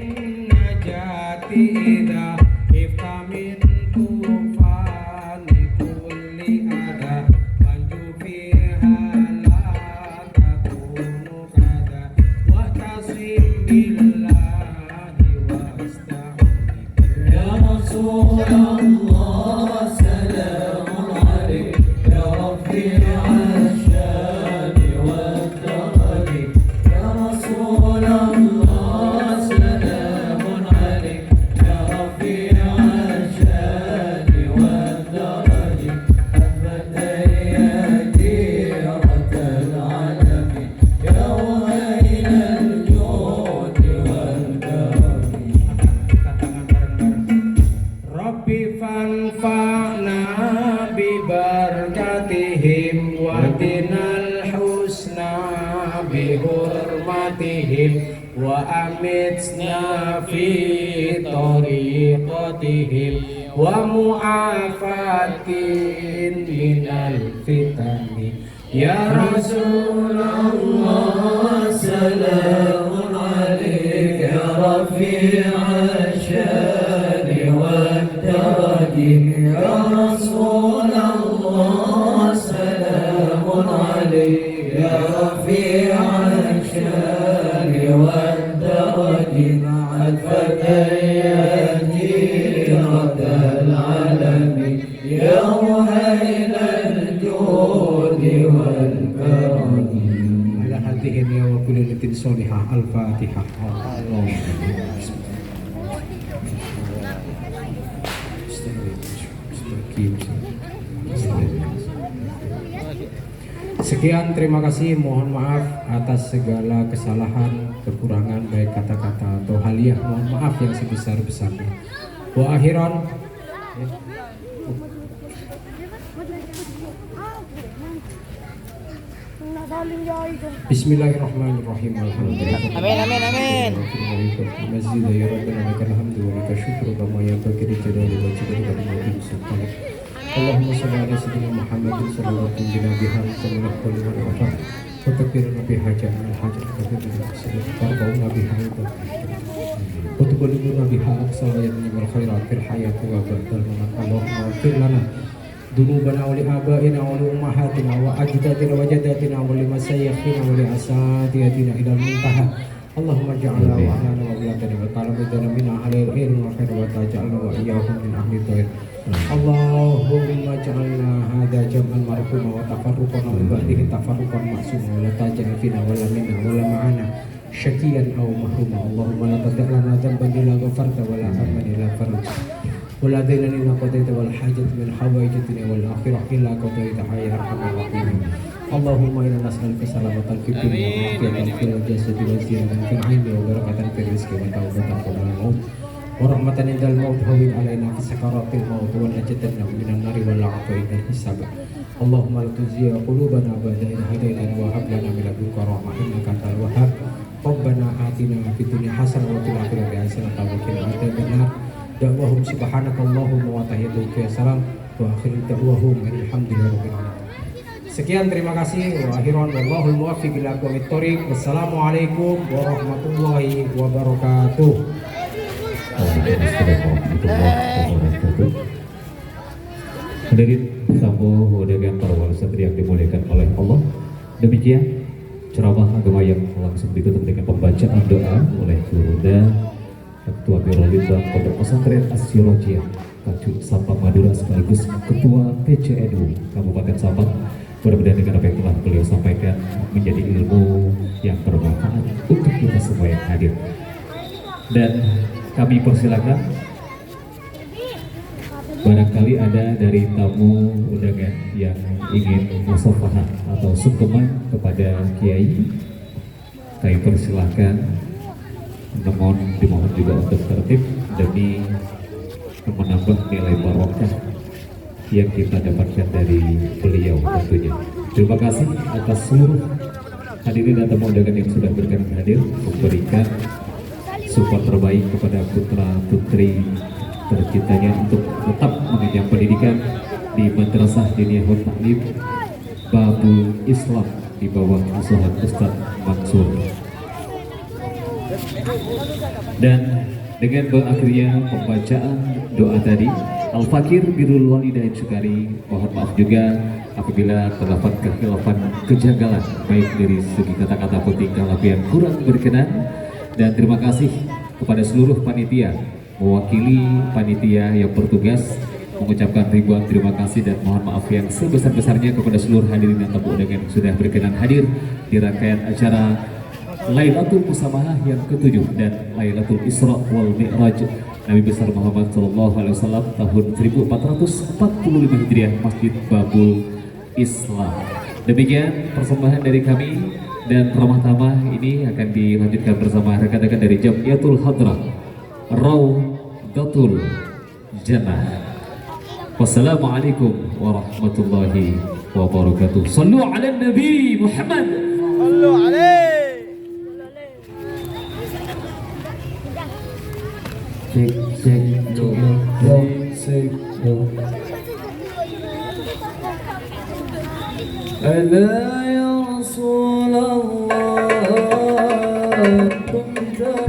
najati idha iftamin tufani kulli adha, banju fiha la takunu kada, wa tasim billah وأمتنا في طريقتهم ومعافاة من الفتن يا رسول الله سلام عليك يا رفيع الشان والدرج يا رسول الله سلام عليك يا رفيع الشان والدرج مع الفتيات جيرة العالم يا مهيل الجود والكرم على هذه اليوم وكل ليلة صالحة الفاتحة. Sekian, terima kasih, mohon maaf atas segala kesalahan, kekurangan baik kata-kata atau haliah, mohon maaf yang sebesar-besarnya. Wa akhiran Bismillahirrahmanirrahim. Alhamdulillah. Amin, amin, amin. Masjid ya Rabbana lakal hamdu wa lakal syukru kama yanbaghi li jalali wajhika wa li sultanik. Allahumma shalli ala sayyidina Muhammadin sallallahu alaihi wa sallam wa afaq wa takbirna bi hajat al hajat wa tarbauna bi haita wa tuballighuna biha aqsal wal khairat fil hayati wa ba'dal mamat. Allahumma ighfir lana ذنوبنا ولآبائنا ولأمهاتنا وأجدادنا وجداتنا ولمشايخنا ولأساتذتنا إلى المنتهى. اللهم اجعلنا وأهلنا وأولادنا وطلبتنا منا على الخير والخير وتجعلنا وإياهم من أهل الخير. اللهم اجعلنا هذا جمعا مرحوما وتفرقنا من بعده تفرقا معصوما ولا تجعل فينا ولا منا ولا معنا شقيا أو محروما. اللهم لا تدع لنا ذنبا إلا غفرته ولا هما إلا فرجته ولا دينا إلا قضيت ولا حاجة من حوائج الدنيا والآخرة إلا قضيتها يا أرحم الراحمين. اللهم إنا نسألك سلامة في الدنيا وعافية في الجسد وزيادة في العلم وبركة في الرزق وتوبة قبل الموت ورحمة عند الموت هون علينا في سكرات الموت ونجتنا من النار والعفو عند الحساب. اللهم لا تزغ قلوبنا بعد إذ هديتنا وهب لنا من لدنك رحمة إنك أنت الوهاب. ربنا آتنا في الدنيا حسنة وفي الآخرة حسنة وقنا عذاب النار. Da'wahum subhanakallahumma wa tahiyyatuhum salam wa akhiru da'wahum alhamdulillahirabbil alamin. Sekian, terima kasih. Wa akhiran wallahul muwaffiq ila aqwamit thoriq. Wassalamualaikum warahmatullahi wabarakatuh. Hadirin tamu undangan para wali santri yang dimuliakan oleh Allah. Demikian ceramah agama yang langsung ditutup dengan pembacaan doa oleh Guru dan Ketua Biro Litbang Pondok Pesantren As-Sirajiyah Kacuk Sampang Madura sekaligus Ketua PCNU Kabupaten Sampang. Mudah-mudahan dengan apa yang telah beliau sampaikan menjadi ilmu yang bermanfaat untuk kita semua yang hadir. Dan kami persilakan barangkali ada dari tamu undangan yang ingin musafahah atau sungkeman kepada Kiai. Kami persilakan. Dimohon juga untuk tertib demi menambah nilai barokah yang kita dapatkan dari beliau tentunya. Terima kasih atas seluruh hadirin dan tamu undangan yang sudah berkenan hadir memberikan support terbaik kepada putra putri tercintanya untuk tetap mengenyam pendidikan di Madrasah Diniyahut Ta'lim Babul Islam di bawah asuhan Ustaz Mansur. Dan dengan berakhirnya pembacaan doa tadi, Al-Fakir Birrul Walidain Syukari, mohon maaf juga apabila terdapat kekhilafan kejanggalan baik dari segi kata-kata atau tingkah laku yang kurang berkenan. Dan terima kasih kepada seluruh panitia, mewakili panitia yang bertugas mengucapkan ribuan terima kasih dan mohon maaf yang sebesar-besarnya kepada seluruh hadirin dan tamu undangan yang sudah berkenan hadir di rangkaian acara Lailatul Musamahah yang ke-7 dan Lailatul Isra wal Mi'raj Nabi besar Muhammad SAW tahun 1445 Hijriah Masjid Babul Islam. Demikian persembahan dari kami, dan ramah-tamah ini akan dilanjutkan bersama rekan-rekan dari Jamiatul Hadrah Rawdatul Jannah. Wassalamualaikum warahmatullahi wabarakatuh. Sallu ala Nabi Muhammad. Sallu alaihi. Cek cek do do cek do. Ala ya Rasulullah kunta